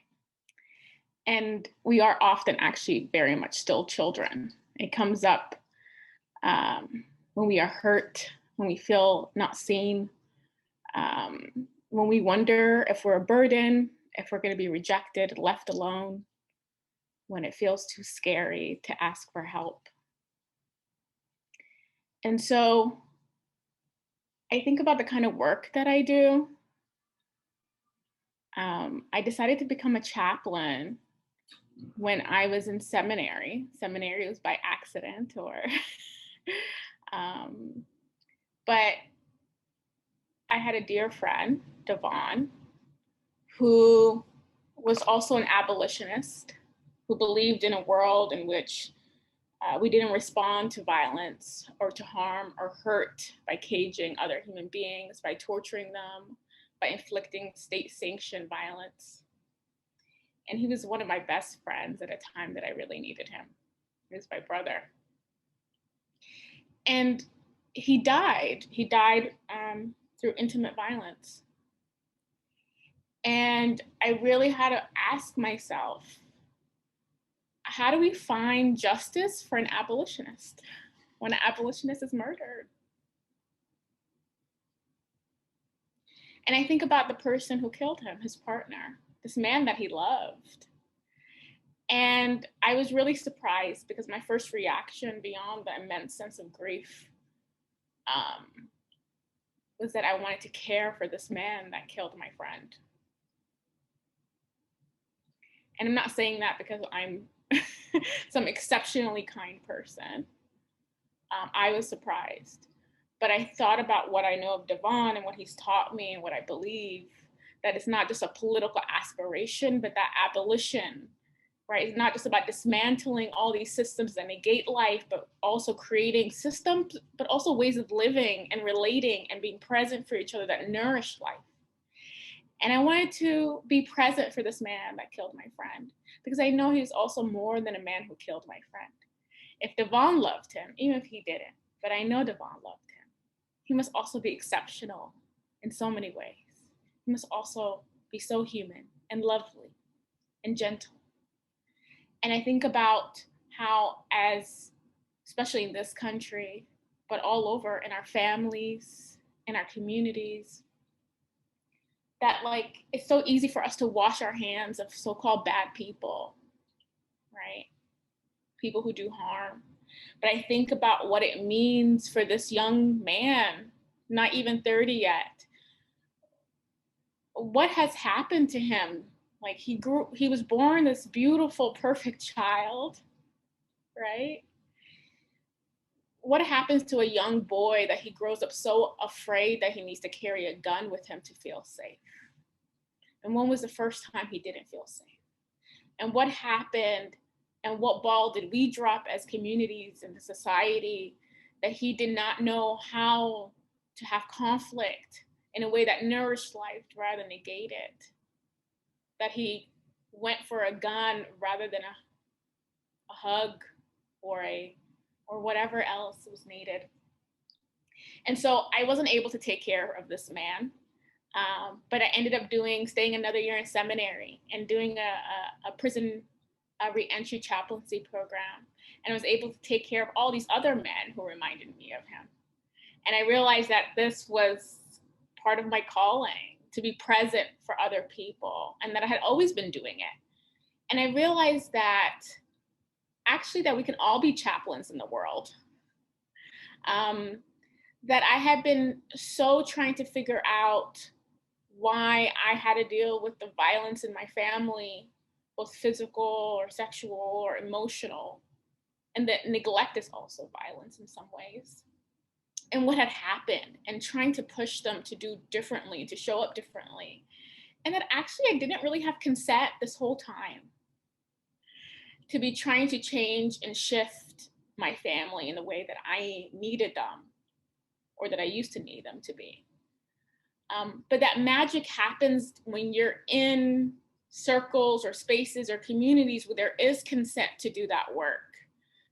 And we are often actually very much still children. It comes up when we are hurt, when we feel not seen, when we wonder if we're a burden, if we're going to be rejected, left alone, when it feels too scary to ask for help. And so I think about the kind of work that I do. I decided to become a chaplain when I was in seminary. Seminary was by accident or, but I had a dear friend, Devon, who was also an abolitionist, who believed in a world in which we didn't respond to violence or to harm or hurt by caging other human beings, by torturing them, by inflicting state-sanctioned violence. And he was one of my best friends at a time that I really needed him. He was my brother. And he died. He died through intimate violence. And I really had to ask myself, how do we find justice for an abolitionist when an abolitionist is murdered? And I think about the person who killed him, his partner, this man that he loved. And I was really surprised because my first reaction, beyond the immense sense of grief, was that I wanted to care for this man that killed my friend. And I'm not saying that because I'm some exceptionally kind person. I was surprised. But I thought about what I know of Devon and what he's taught me and what I believe, that it's not just a political aspiration, but that abolition, right? It's not just about dismantling all these systems that negate life, but also creating systems, but also ways of living and relating and being present for each other that nourish life. And I wanted to be present for this man that killed my friend, because I know he's also more than a man who killed my friend. If Devon loved him, even if he didn't, but I know Devon loved him, he must also be exceptional in so many ways. He must also be so human and lovely and gentle. And I think about how, as, especially in this country, but all over in our families, in our communities, that like, it's so easy for us to wash our hands of so-called bad people, right? People who do harm. But I think about what it means for this young man, not even 30 yet. What has happened to him? Like he was born this beautiful, perfect child, right? What happens to a young boy that he grows up so afraid that he needs to carry a gun with him to feel safe? And when was the first time he didn't feel safe? And what happened, and what ball did we drop as communities and the society that he did not know how to have conflict in a way that nourished life rather than negate it? That he went for a gun rather than a hug or whatever else was needed. And so I wasn't able to take care of this man. But I ended up staying another year in seminary and doing a prison re-entry chaplaincy program. And I was able to take care of all these other men who reminded me of him. And I realized that this was part of my calling, to be present for other people, and that I had always been doing it. And I realized that actually that we can all be chaplains in the world. That I had been so trying to figure out why I had to deal with the violence in my family, both physical or sexual or emotional, and that neglect is also violence in some ways, and what had happened, and trying to push them to do differently, to show up differently. And that actually I didn't really have consent this whole time to be trying to change and shift my family in the way that I needed them, or that I used to need them to be. But that magic happens when you're in circles or spaces or communities where there is consent to do that work,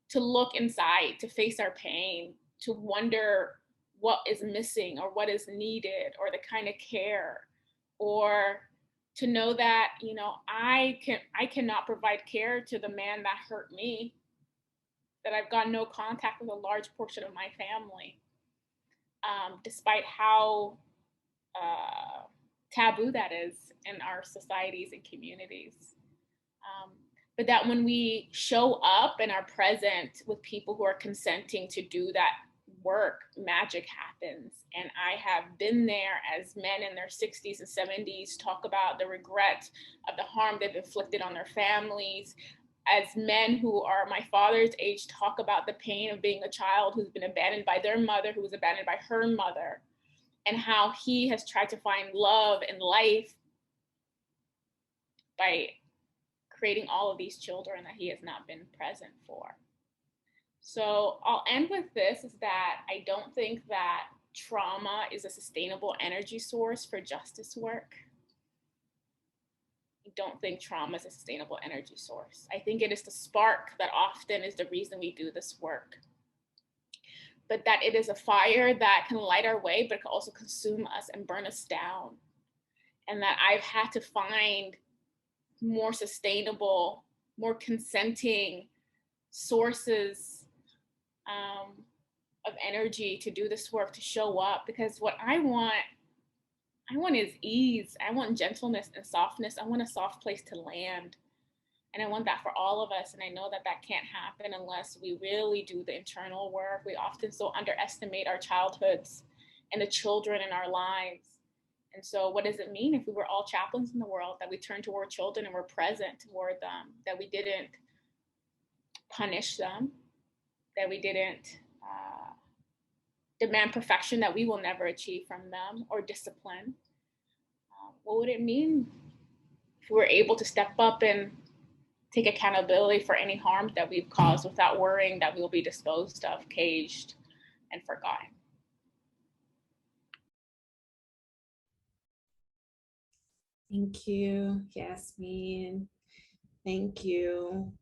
to look inside, to face our pain, to wonder what is missing or what is needed, or the kind of care, or to know that, you know, I cannot provide care to the man that hurt me, that I've got no contact with a large portion of my family, despite how taboo that is in our societies and communities. But that when we show up and are present with people who are consenting to do that work, magic happens. And I have been there as men in their 60s and 70s talk about the regret of the harm they've inflicted on their families, as men who are my father's age talk about the pain of being a child who's been abandoned by their mother, who was abandoned by her mother, and how he has tried to find love and life by creating all of these children that he has not been present for. So I'll end with this, is that I don't think that trauma is a sustainable energy source for justice work. I don't think trauma is a sustainable energy source. I think it is the spark that often is the reason we do this work. But that it is a fire that can light our way, but it can also consume us and burn us down. And that I've had to find more sustainable, more consenting sources of energy to do this work, to show up. Because what I want I want is ease. I want gentleness and softness. I want a soft place to land. And I want that for all of us. And I know that that can't happen unless we really do the internal work. We often so underestimate our childhoods and the children in our lives. And so what does it mean if we were all chaplains in the world, that we turn toward children and we're present toward them, that we didn't punish them, that we didn't demand perfection that we will never achieve from them, or discipline? What would it mean if we were able to step up and take accountability for any harm that we've caused without worrying that we will be disposed of, caged, and forgotten? Thank you, Yasmin. Thank you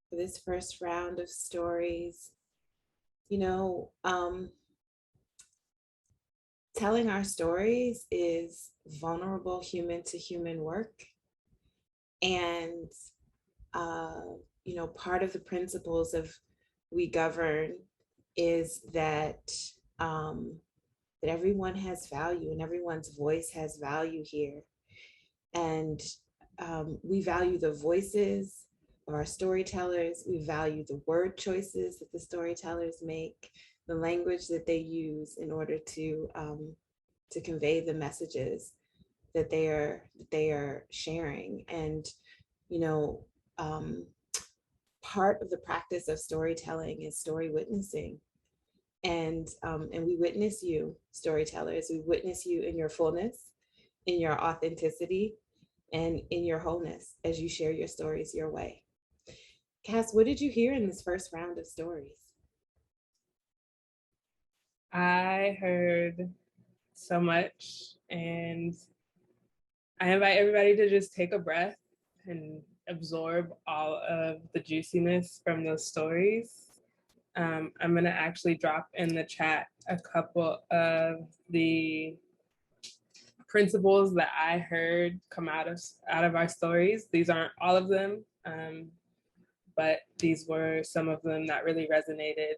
for this first round of stories. You know, telling our stories is vulnerable human to human work. And, you know, part of the principles of We Govern is that that everyone has value and everyone's voice has value here. And we value the voices of our storytellers. We value the word choices that the storytellers make, the language that they use in order to convey the messages that they are sharing. And, you know, part of the practice of storytelling is story witnessing. And we witness you, storytellers. We witness you in your fullness, in your authenticity, and in your wholeness as you share your stories your way. Cass, what did you hear in this first round of stories? I heard so much, and I invite everybody to just take a breath and absorb all of the juiciness from those stories. I'm going to actually drop in the chat a couple of the principles that I heard come out of our stories. These aren't all of them, but these were some of them that really resonated.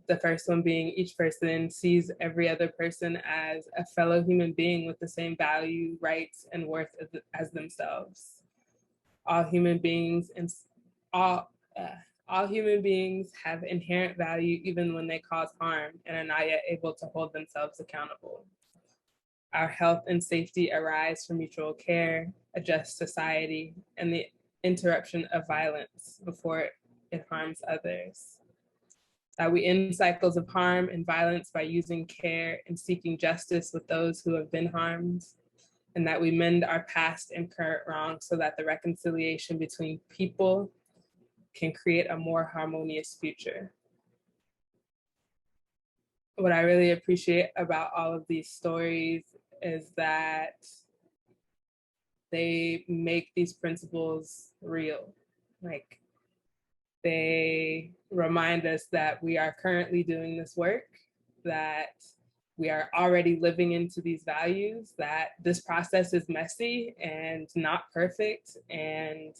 The first one being, each person sees every other person as a fellow human being with the same value, rights, and worth as themselves. All human beings have inherent value even when they cause harm and are not yet able to hold themselves accountable. Our health and safety arise from mutual care, a just society, and the interruption of violence before it harms others. That we end cycles of harm and violence by using care and seeking justice with those who have been harmed, and that we mend our past and current wrongs so that the reconciliation between people can create a more harmonious future. What I really appreciate about all of these stories is that they make these principles real. Like, they remind us that we are currently doing this work, that we are already living into these values, that this process is messy and not perfect, and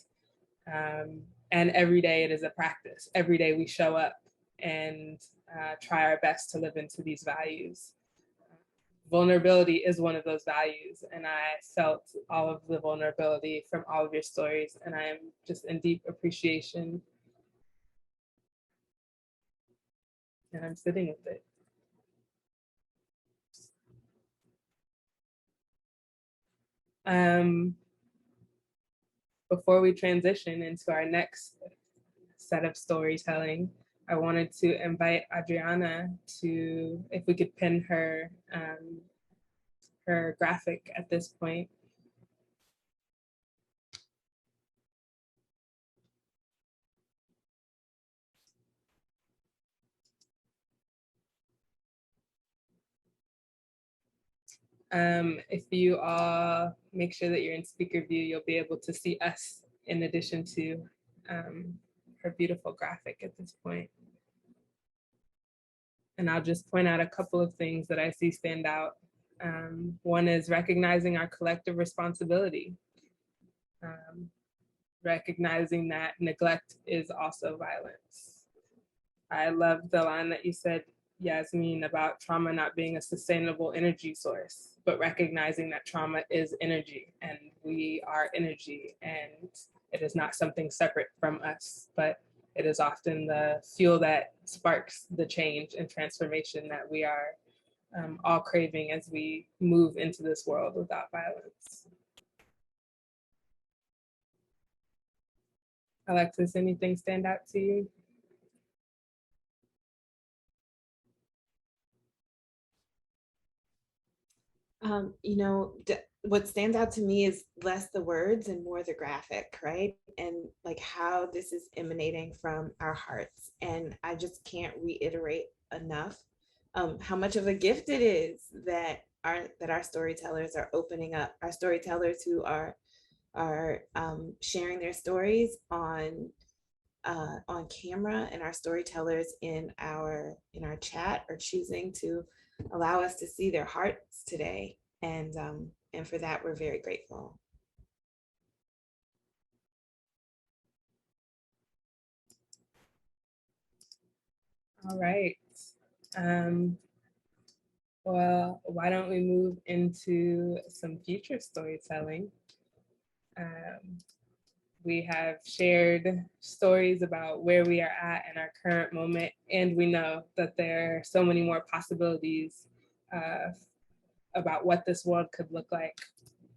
every day it is a practice. Every day we show up and try our best to live into these values. Vulnerability is one of those values, and I felt all of the vulnerability from all of your stories, and I am just in deep appreciation. And I'm sitting with it. Before we transition into our next set of storytelling, I wanted to invite Adriana to, if we could pin her graphic at this point. If you all make sure that you're in speaker view, you'll be able to see us in addition to her beautiful graphic at this point. And I'll just point out a couple of things that I see stand out. One is recognizing our collective responsibility. Recognizing that neglect is also violence. I love the line that you said, Yasmin, about trauma not being a sustainable energy source, but but recognizing that trauma is energy and we are energy, and it is not something separate from us, but it is often the fuel that sparks the change and transformation that we are all craving as we move into this world without violence. Alexis, anything stand out to you? What stands out to me is less the words and more the graphic, right? And like how this is emanating from our hearts. And I just can't reiterate enough how much of a gift it is that our storytellers are opening up, our storytellers who are sharing their stories on camera, and our storytellers in our chat are choosing to allow us to see their hearts today, and for that we're very grateful. All right. Well, why don't we move into some future storytelling? We have shared stories about where we are at in our current moment, and we know that there are so many more possibilities about what this world could look like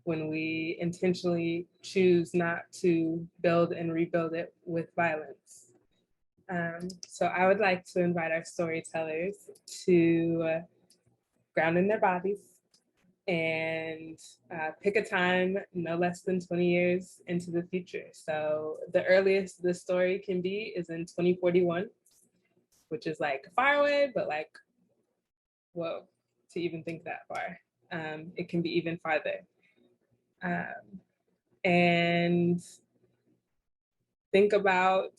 when we intentionally choose not to build and rebuild it with violence. So I would like to invite our storytellers to ground in their bodies and pick a time no less than 20 years into the future. So the earliest this story can be is in 2041, which is like far away, but like, whoa, to even think that far. It can be even farther. And think about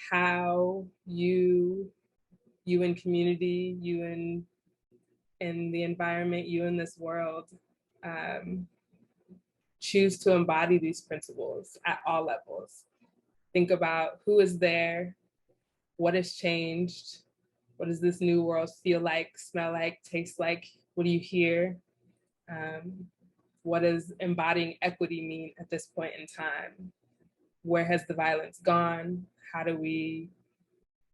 how you in community, you in the environment, you in this world, choose to embody these principles at all levels. Think about who is there, what has changed, what does this new world feel like, smell like, taste like, what do you hear? What does embodying equity mean at this point in time? Where has the violence gone? How do we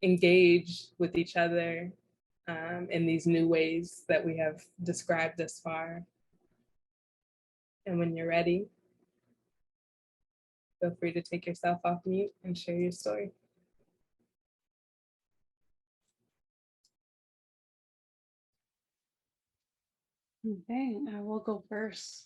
engage with each other in these new ways that we have described thus far? And when you're ready, feel free to take yourself off mute and share your story. Okay, I will go first.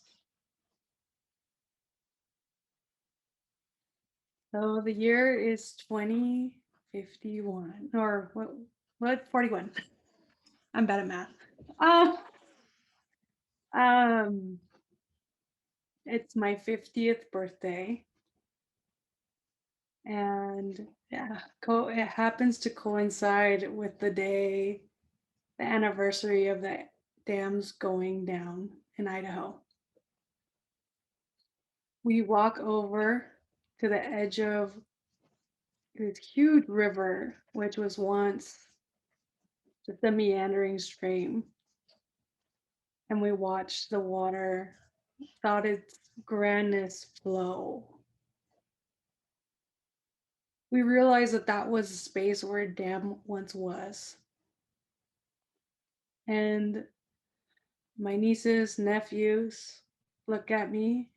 So the year is 2051, or what 41? I'm bad at math. It's my 50th birthday. And yeah, it happens to coincide with the anniversary of the dams going down in Idaho. We walk over to the edge of this huge river, which was once just a meandering stream. And we watched the water, thought its grandness flow. We realized that that was a space where a dam once was. And my nieces, nephews look at me,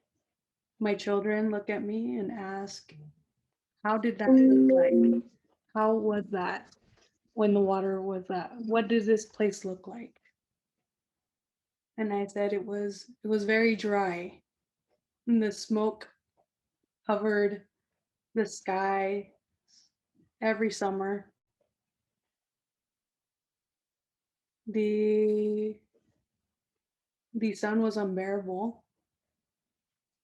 my children look at me and ask, how did that look like? How was that when the water was that? What did this place look like? And I said it was very dry. And the smoke covered the sky every summer. The sun was unbearable.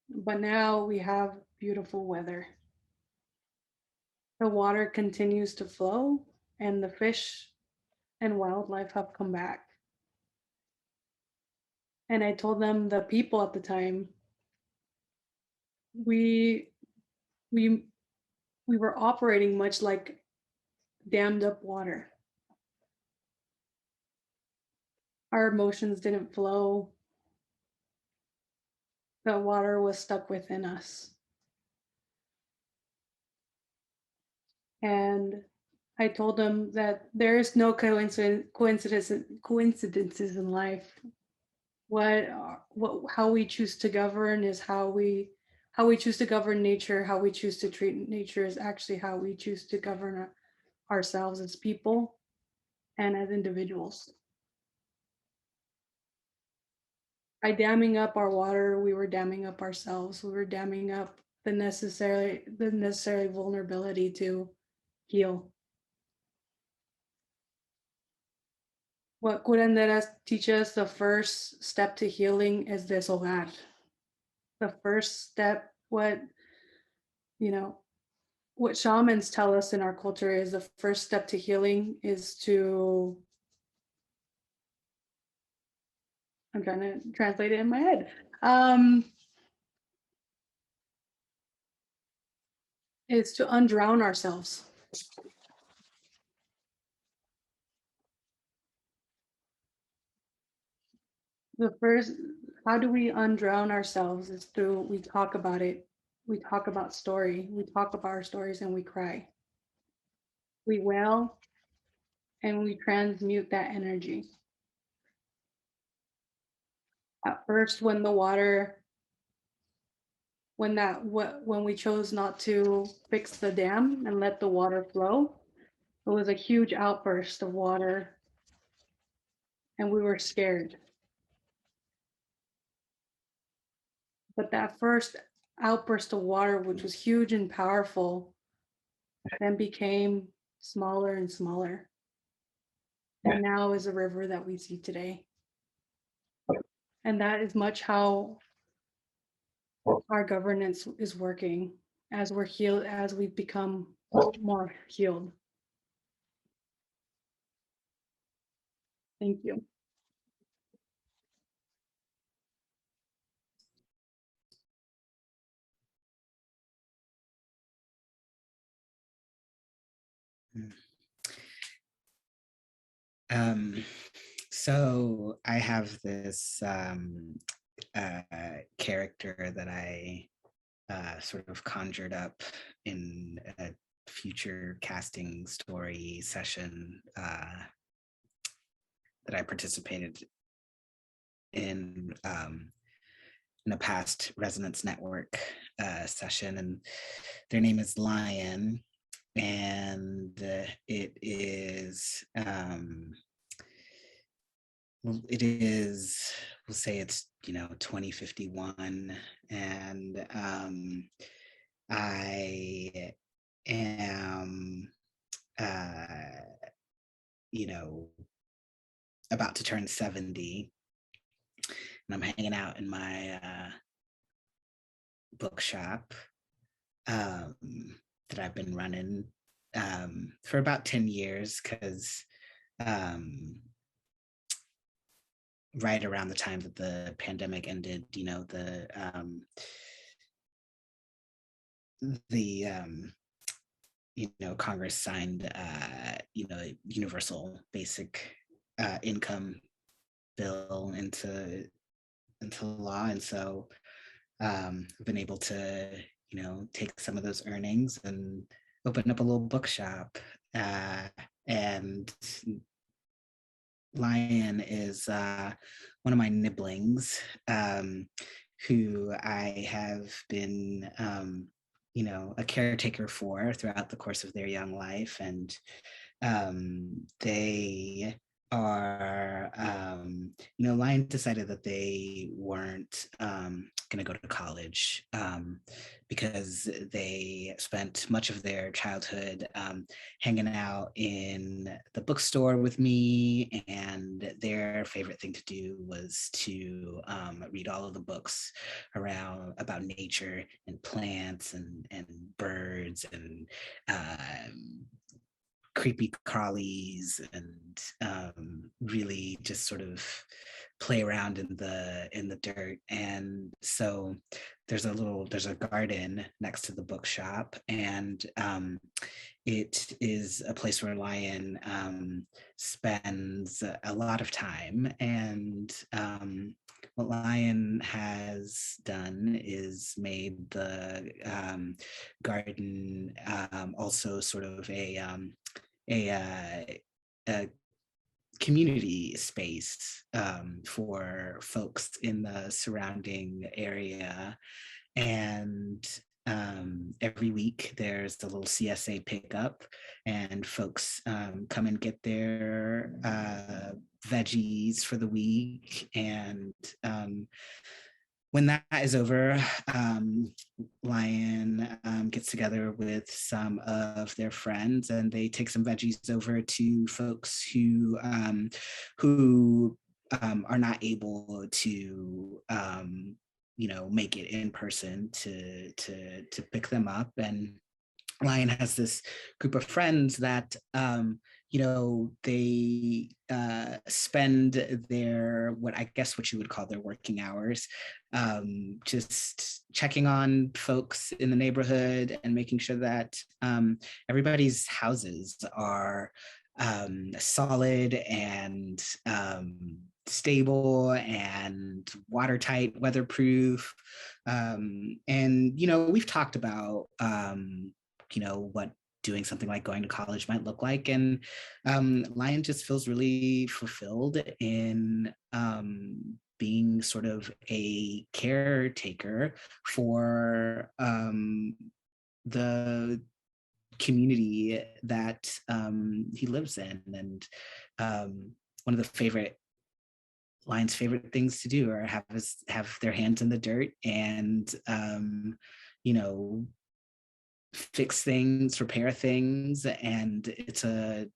But now we have beautiful weather. The water continues to flow and the fish and wildlife have come back. And I told them, the people at the time, we were operating much like dammed up water. Our emotions didn't flow. the water was stuck within us. And I told him that there is no coincidences in life. How we choose to govern is how we choose to govern nature. How we choose to treat nature is actually how we choose to govern ourselves as people and as individuals. By damming up our water, we were damming up ourselves. We were damming up the necessary vulnerability to heal. What curanderas teach us, the first step to healing is deshogar. The first step, what shamans tell us in our culture is the first step to healing is to, I'm trying to translate it in my head. It's to undrown ourselves. The first, how do we undrown ourselves is through, we talk about it. We talk about story. We talk about our stories and we cry. We wail and we transmute that energy. At first, when we chose not to fix the dam and let the water flow, it was a huge outburst of water and we were scared. But that first outburst of water, which was huge and powerful, then became smaller and smaller. And now is a river that we see today. And that is much how our governance is working as we're healed, as we become more healed. Thank you. So I have this character that I sort of conjured up in a future casting story session that I participated in a past Resonance Network session, and their name is Lion, and it is we'll say it's 2051, and I am about to turn 70, and I'm hanging out in my bookshop that I've been running for about 10 years, because right around the time that the pandemic ended, Congress signed universal basic income bill into law, and so I've been able to take some of those earnings and open up a little bookshop, and Lion is one of my nibblings, who I have been a caretaker for throughout the course of their young life, and they are Lion decided that they weren't going to go to college because they spent much of their childhood hanging out in the bookstore with me, and their favorite thing to do was to read all of the books about nature and plants and birds and creepy crawlies, and really just sort of play around in the dirt. And so there's a garden next to the bookshop, and it is a place where Lion spends a lot of time, and what Lion has done is made the garden also sort of a community space for folks in the surrounding area. And every week there's a little CSA pickup, and folks come and get their veggies for the week. And when that is over, Lion gets together with some of their friends, and they take some veggies over to folks who are not able to make it in person to pick them up. And Lion has this group of friends that they spend their what you would call their working hours just checking on folks in the neighborhood and making sure that everybody's houses are solid and stable and watertight, weatherproof. And we've talked about what doing something like going to college might look like. And Lion just feels really fulfilled in being sort of a caretaker for the community that he lives in. And one of the Lion's favorite things to do are have their hands in the dirt and fix things, repair things. And it's a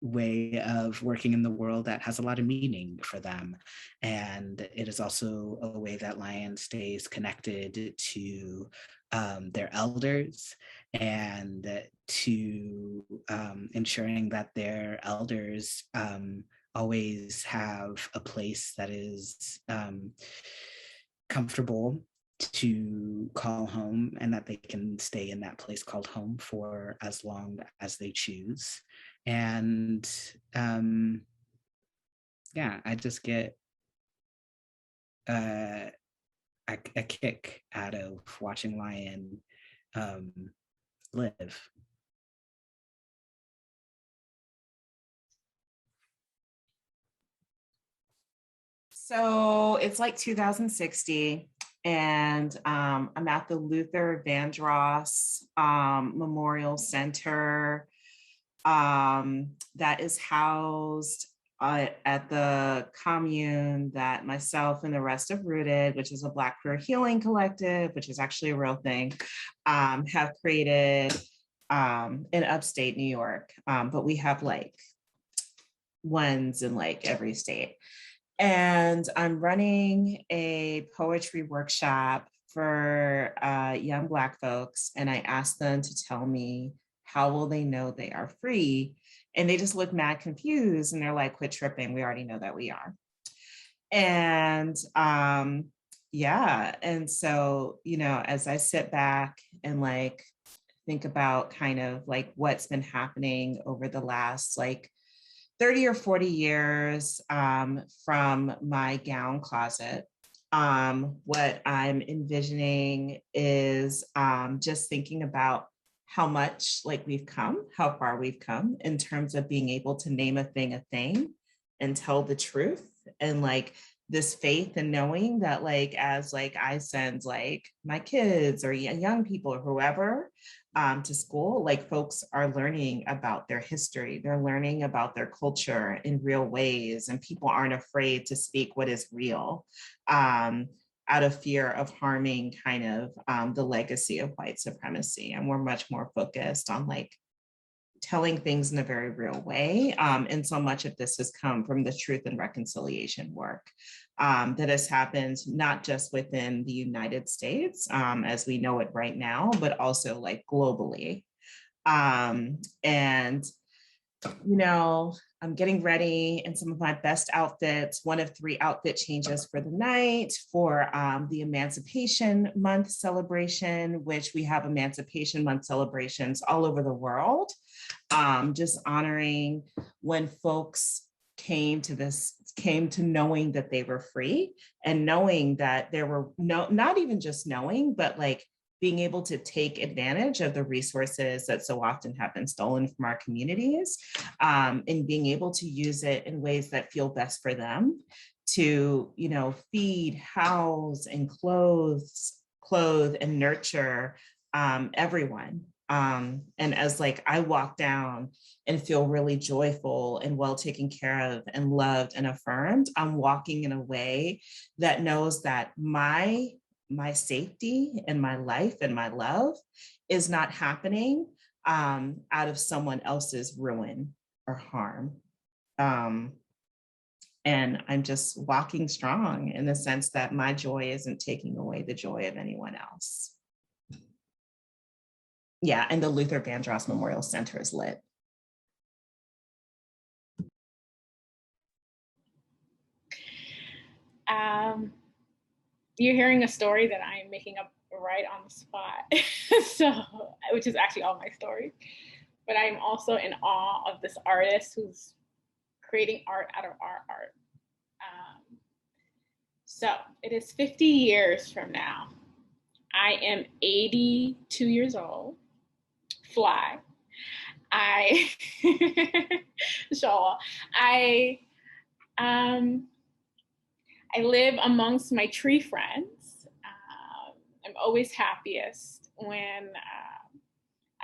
way of working in the world that has a lot of meaning for them. And it is also a way that Lion stays connected to their elders, and to ensuring that their elders always have a place that is comfortable to call home, and that they can stay in that place called home for as long as they choose. And I just get a kick out of watching Lion live. So it's like 2060, and I'm at the Luther Vandross Memorial Center that is housed at the commune that myself and the rest of Rooted, which is a Black queer healing collective, which is actually a real thing, have created in upstate New York. But we have like ones in like every state. And I'm running a poetry workshop for young Black folks. And I asked them to tell me, how will they know they are free? And they just look mad confused. And they're like, quit tripping. We already know that we are. And and so, as I sit back and like think about kind of like what's been happening over the last like 30 or 40 years from my gown closet, what I'm envisioning is just thinking about how much like we've come, how far we've come in terms of being able to name a thing and tell the truth, and like this faith and knowing that like as like I send like my kids or young people or whoever to school, like folks are learning about their history, they're learning about their culture in real ways, and people aren't afraid to speak what is real out of fear of harming kind of the legacy of white supremacy. And we're much more focused on like telling things in a very real way. And so much of this has come from the truth and reconciliation work that has happened, not just within the United States as we know it right now, but also like globally. I'm getting ready in some of my best outfits, one of 3 outfit changes for the night for the Emancipation Month celebration, which we have Emancipation Month celebrations all over the world, just honoring when folks came to this came to knowing that they were free, and knowing that there were not even just knowing, but like being able to take advantage of the resources that so often have been stolen from our communities, and being able to use it in ways that feel best for them to, you know, feed, house, and clothe and nurture everyone. And as like I walk down and feel really joyful and well taken care of and loved and affirmed, I'm walking in a way that knows that my safety and my life and my love is not happening out of someone else's ruin or harm. And I'm just walking strong in the sense that my joy isn't taking away the joy of anyone else. Yeah, and the Luther Vandross Memorial Center is lit. You're hearing a story that I am making up right on the spot, so which is actually all my stories. But I'm also in awe of this artist who's creating art out of our art. So it is 50 years from now. I am 82 years old. Fly. Inshallah. I live amongst my tree friends. I'm always happiest when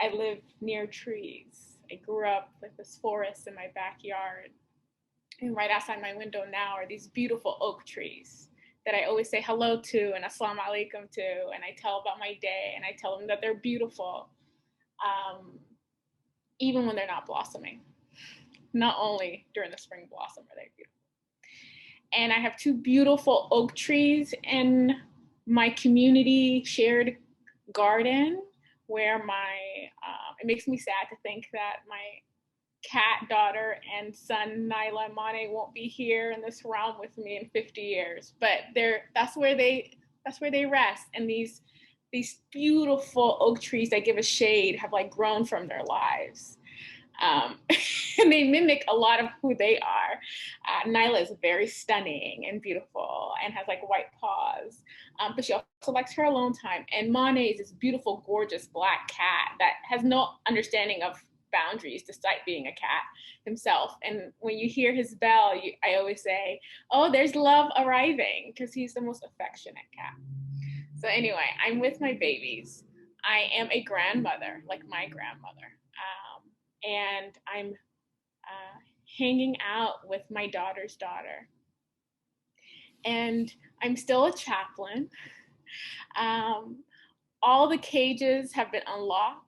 I live near trees. I grew up with this forest in my backyard. And right outside my window now are these beautiful oak trees that I always say hello to and assalamu alaikum to, and I tell about my day and I tell them that they're beautiful, even when they're not blossoming. Not only during the spring blossom are they beautiful. And I have two beautiful oak trees in my community shared garden where it makes me sad to think that my cat, daughter, and son, Nyla and Mane, won't be here in this realm with me in 50 years. But that's where they rest. And these beautiful oak trees that give us shade have like grown from their lives. And they mimic a lot of who they are. Nyla is very stunning and beautiful and has like white paws, but she also likes her alone time. And Mane is this beautiful, gorgeous black cat that has no understanding of boundaries despite being a cat himself. And when you hear his bell, I always say, oh, there's love arriving, because he's the most affectionate cat. So anyway, I'm with my babies. I am a grandmother, like my grandmother. And I'm hanging out with my daughter's daughter. And I'm still a chaplain. All the cages have been unlocked.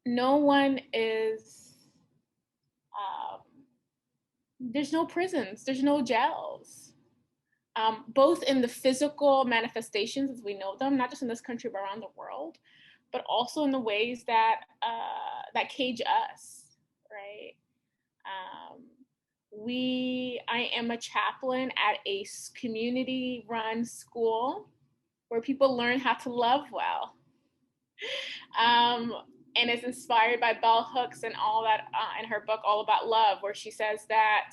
No one is, there's no prisons, there's no jails. Both in the physical manifestations as we know them, not just in this country, but around the world, but also in the ways that that cage us, right? I am a chaplain at a community-run school where people learn how to love well. And it's inspired by Bell Hooks and all that in her book, All About Love, where she says that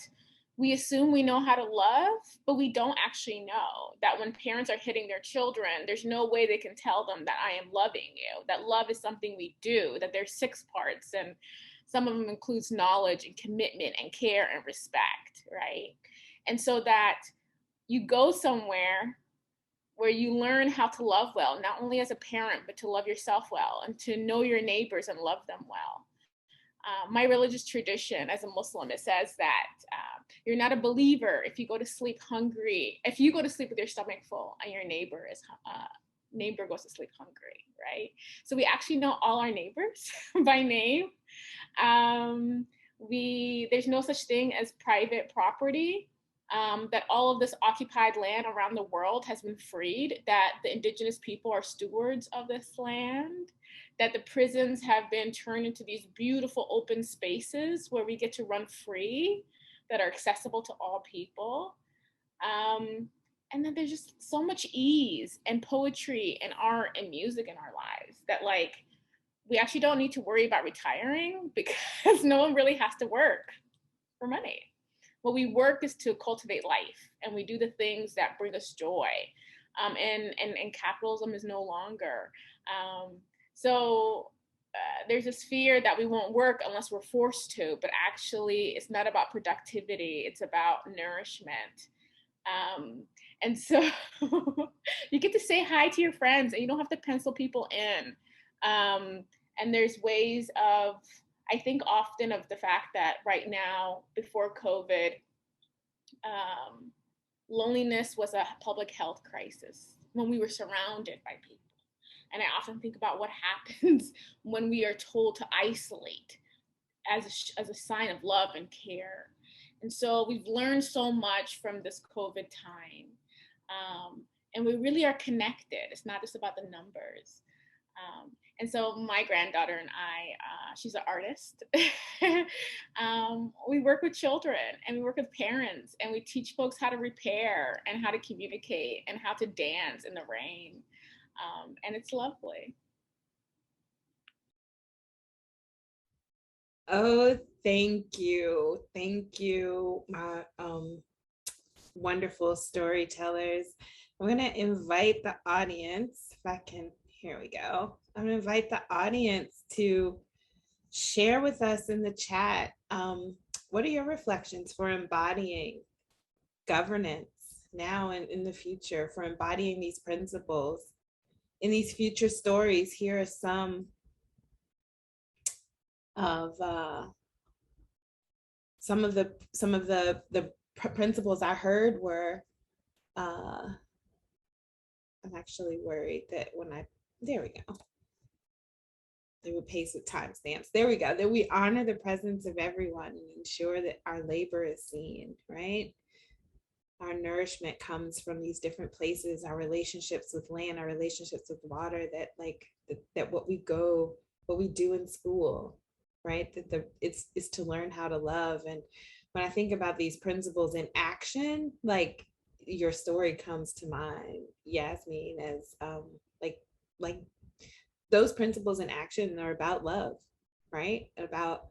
we assume we know how to love, but we don't actually know that when parents are hitting their children, there's no way they can tell them that I am loving you, that love is something we do, that there's 6 parts, and some of them includes knowledge and commitment and care and respect, right? And so that you go somewhere where you learn how to love well, not only as a parent, but to love yourself well and to know your neighbors and love them well. My religious tradition as a Muslim, it says that you're not a believer if you go to sleep hungry, if you go to sleep with your stomach full and your neighbor goes to sleep hungry, right? So we actually know all our neighbors by name. There's no such thing as private property. That all of this occupied land around the world has been freed, that the indigenous people are stewards of this land, that the prisons have been turned into these beautiful open spaces where we get to run free, that are accessible to all people. And then there's just so much ease and poetry and art and music in our lives that like, we actually don't need to worry about retiring because no one really has to work for money. What we work is to cultivate life, and we do the things that bring us joy. And capitalism is no longer. So there's this fear that we won't work unless we're forced to, but actually it's not about productivity, it's about nourishment. And so you get to say hi to your friends and you don't have to pencil people in. And there's ways of, I think often of the fact that right now, before COVID, loneliness was a public health crisis when we were surrounded by people. And I often think about what happens when we are told to isolate as a sign of love and care. And so we've learned so much from this COVID time. And we really are connected. It's not just about the numbers. And so my granddaughter and I, she's an artist. We work with children and we work with parents, and we teach folks how to repair and how to communicate and how to dance in the rain. And it's lovely. Oh, thank you. Thank you, wonderful storytellers. I'm going to invite the audience, if I can, here we go. I'm going to invite the audience to share with us in the chat. What are your reflections for embodying governance now and in the future, for embodying these principles in these future stories? Here are some of the principles I heard were, I'm actually worried that there we go. They would pace with timestamps. There we go. That we honor the presence of everyone and ensure that our labor is seen, right? Our nourishment comes from these different places, our relationships with land, our relationships with water, that what we do in school, right? It's to learn how to love. And when I think about these principles in action, like your story comes to mind, Yasmin, as like those principles in action are about love, right? About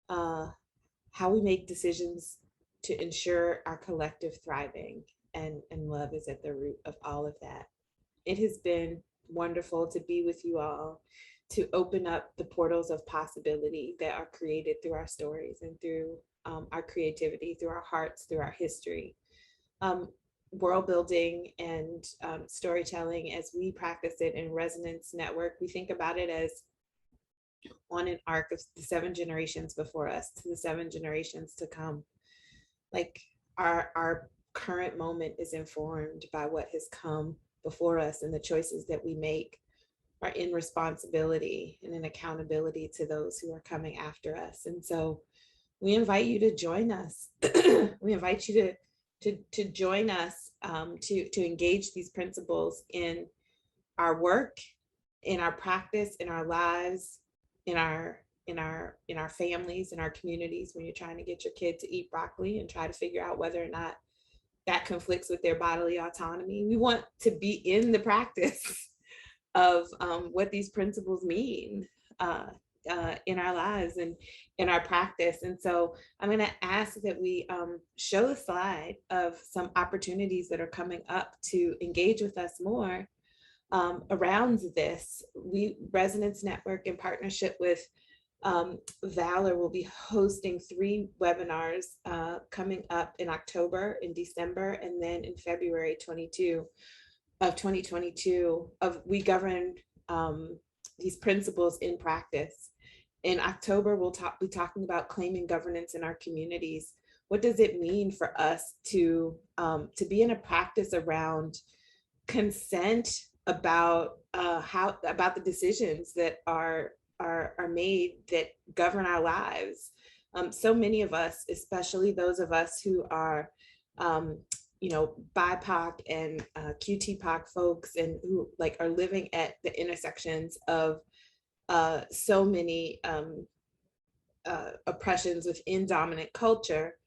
how we make decisions to ensure our collective thriving, and love is at the root of all of that. It has been wonderful to be with you all, to open up the portals of possibility that are created through our stories and through our creativity, through our hearts, through our history. World building and storytelling, as we practice it in Resonance Network, we think about it as on an arc of the 7 generations before us to the 7 generations to come. Like our current moment is informed by what has come before us, and the choices that we make are in responsibility and in accountability to those who are coming after us. And so we invite you to join us. We invite you to join us, to engage these principles in our work, in our practice, in our lives, in our families, in our communities. When you're trying to get your kid to eat broccoli and try to figure out whether or not that conflicts with their bodily autonomy, we want to be in the practice of what these principles mean in our lives and in our practice. And so I'm going to ask that we show the slide of some opportunities that are coming up to engage with us more around this. Resonance Network, in partnership with Valor, will be hosting 3 webinars coming up in October, in December, and then in February 2022 of We Govern These Principles in Practice. In October, we'll be talking about claiming governance in our communities. What does it mean for us to be in a practice around consent, about about the decisions that are made that govern our lives? So many of us, especially those of us who are BIPOC and QTPOC folks, and who are living at the intersections of so many oppressions within dominant culture,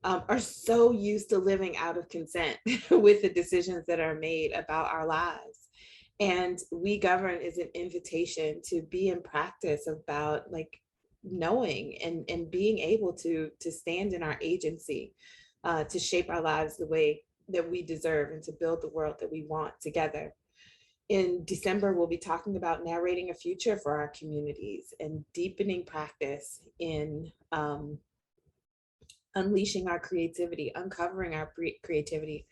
are so used to living out of consent with the decisions that are made about our lives. And We Govern is an invitation to be in practice about knowing and being able to stand in our agency, to shape our lives the way that we deserve and to build the world that we want together. In December, we'll be talking about narrating a future for our communities and deepening practice in unleashing our creativity, uncovering our creativity,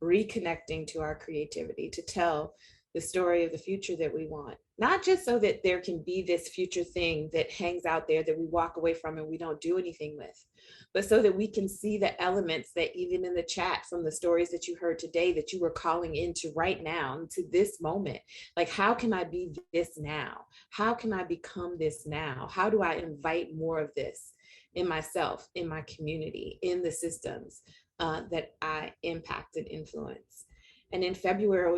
reconnecting to our creativity to tell the story of the future that we want. Not just so that there can be this future thing that hangs out there that we walk away from and we don't do anything with, but so that we can see the elements that even in the chat from the stories that you heard today that you were calling into right now, into this moment. Like, how can I be this now? How can I become this now? How do I invite more of this in myself, in my community, in the systems that I impact and influence? And in February,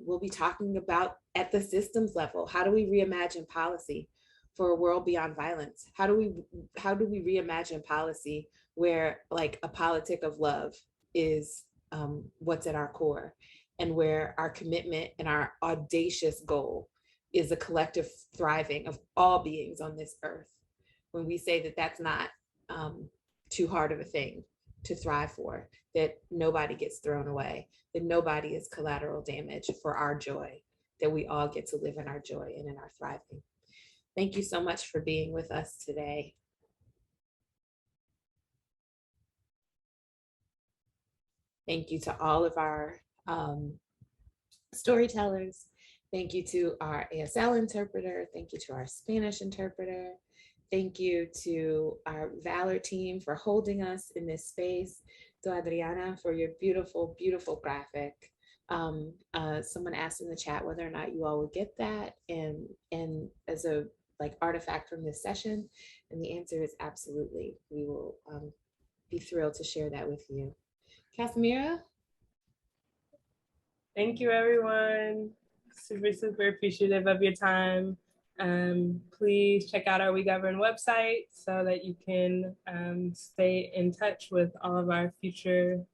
we'll be talking about at the systems level, how do we reimagine policy for a world beyond violence? How do we reimagine policy where like a politic of love is what's at our core, and where our commitment and our audacious goal is a collective thriving of all beings on this earth? When we say that that's not too hard of a thing to thrive for, that nobody gets thrown away, that nobody is collateral damage for our joy, that we all get to live in our joy and in our thriving. Thank you so much for being with us today. Thank you to all of our storytellers. Thank you to our ASL interpreter. Thank you to our Spanish interpreter. Thank you to our Valor team for holding us in this space. To Adriana for your beautiful, beautiful graphic. Someone asked in the chat whether or not you all would get that and as a like artifact from this session. And the answer is absolutely. We will be thrilled to share that with you. Casimira? Thank you, everyone. Super, super appreciative of your time. Please check out our We Govern website so that you can stay in touch with all of our future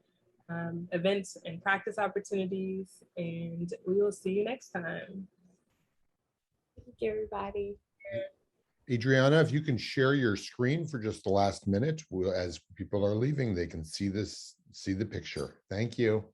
events and practice opportunities. And we will see you next time. Thank you, everybody. Adriana, if you can share your screen for just the last minute, as people are leaving, they can see the picture. Thank you.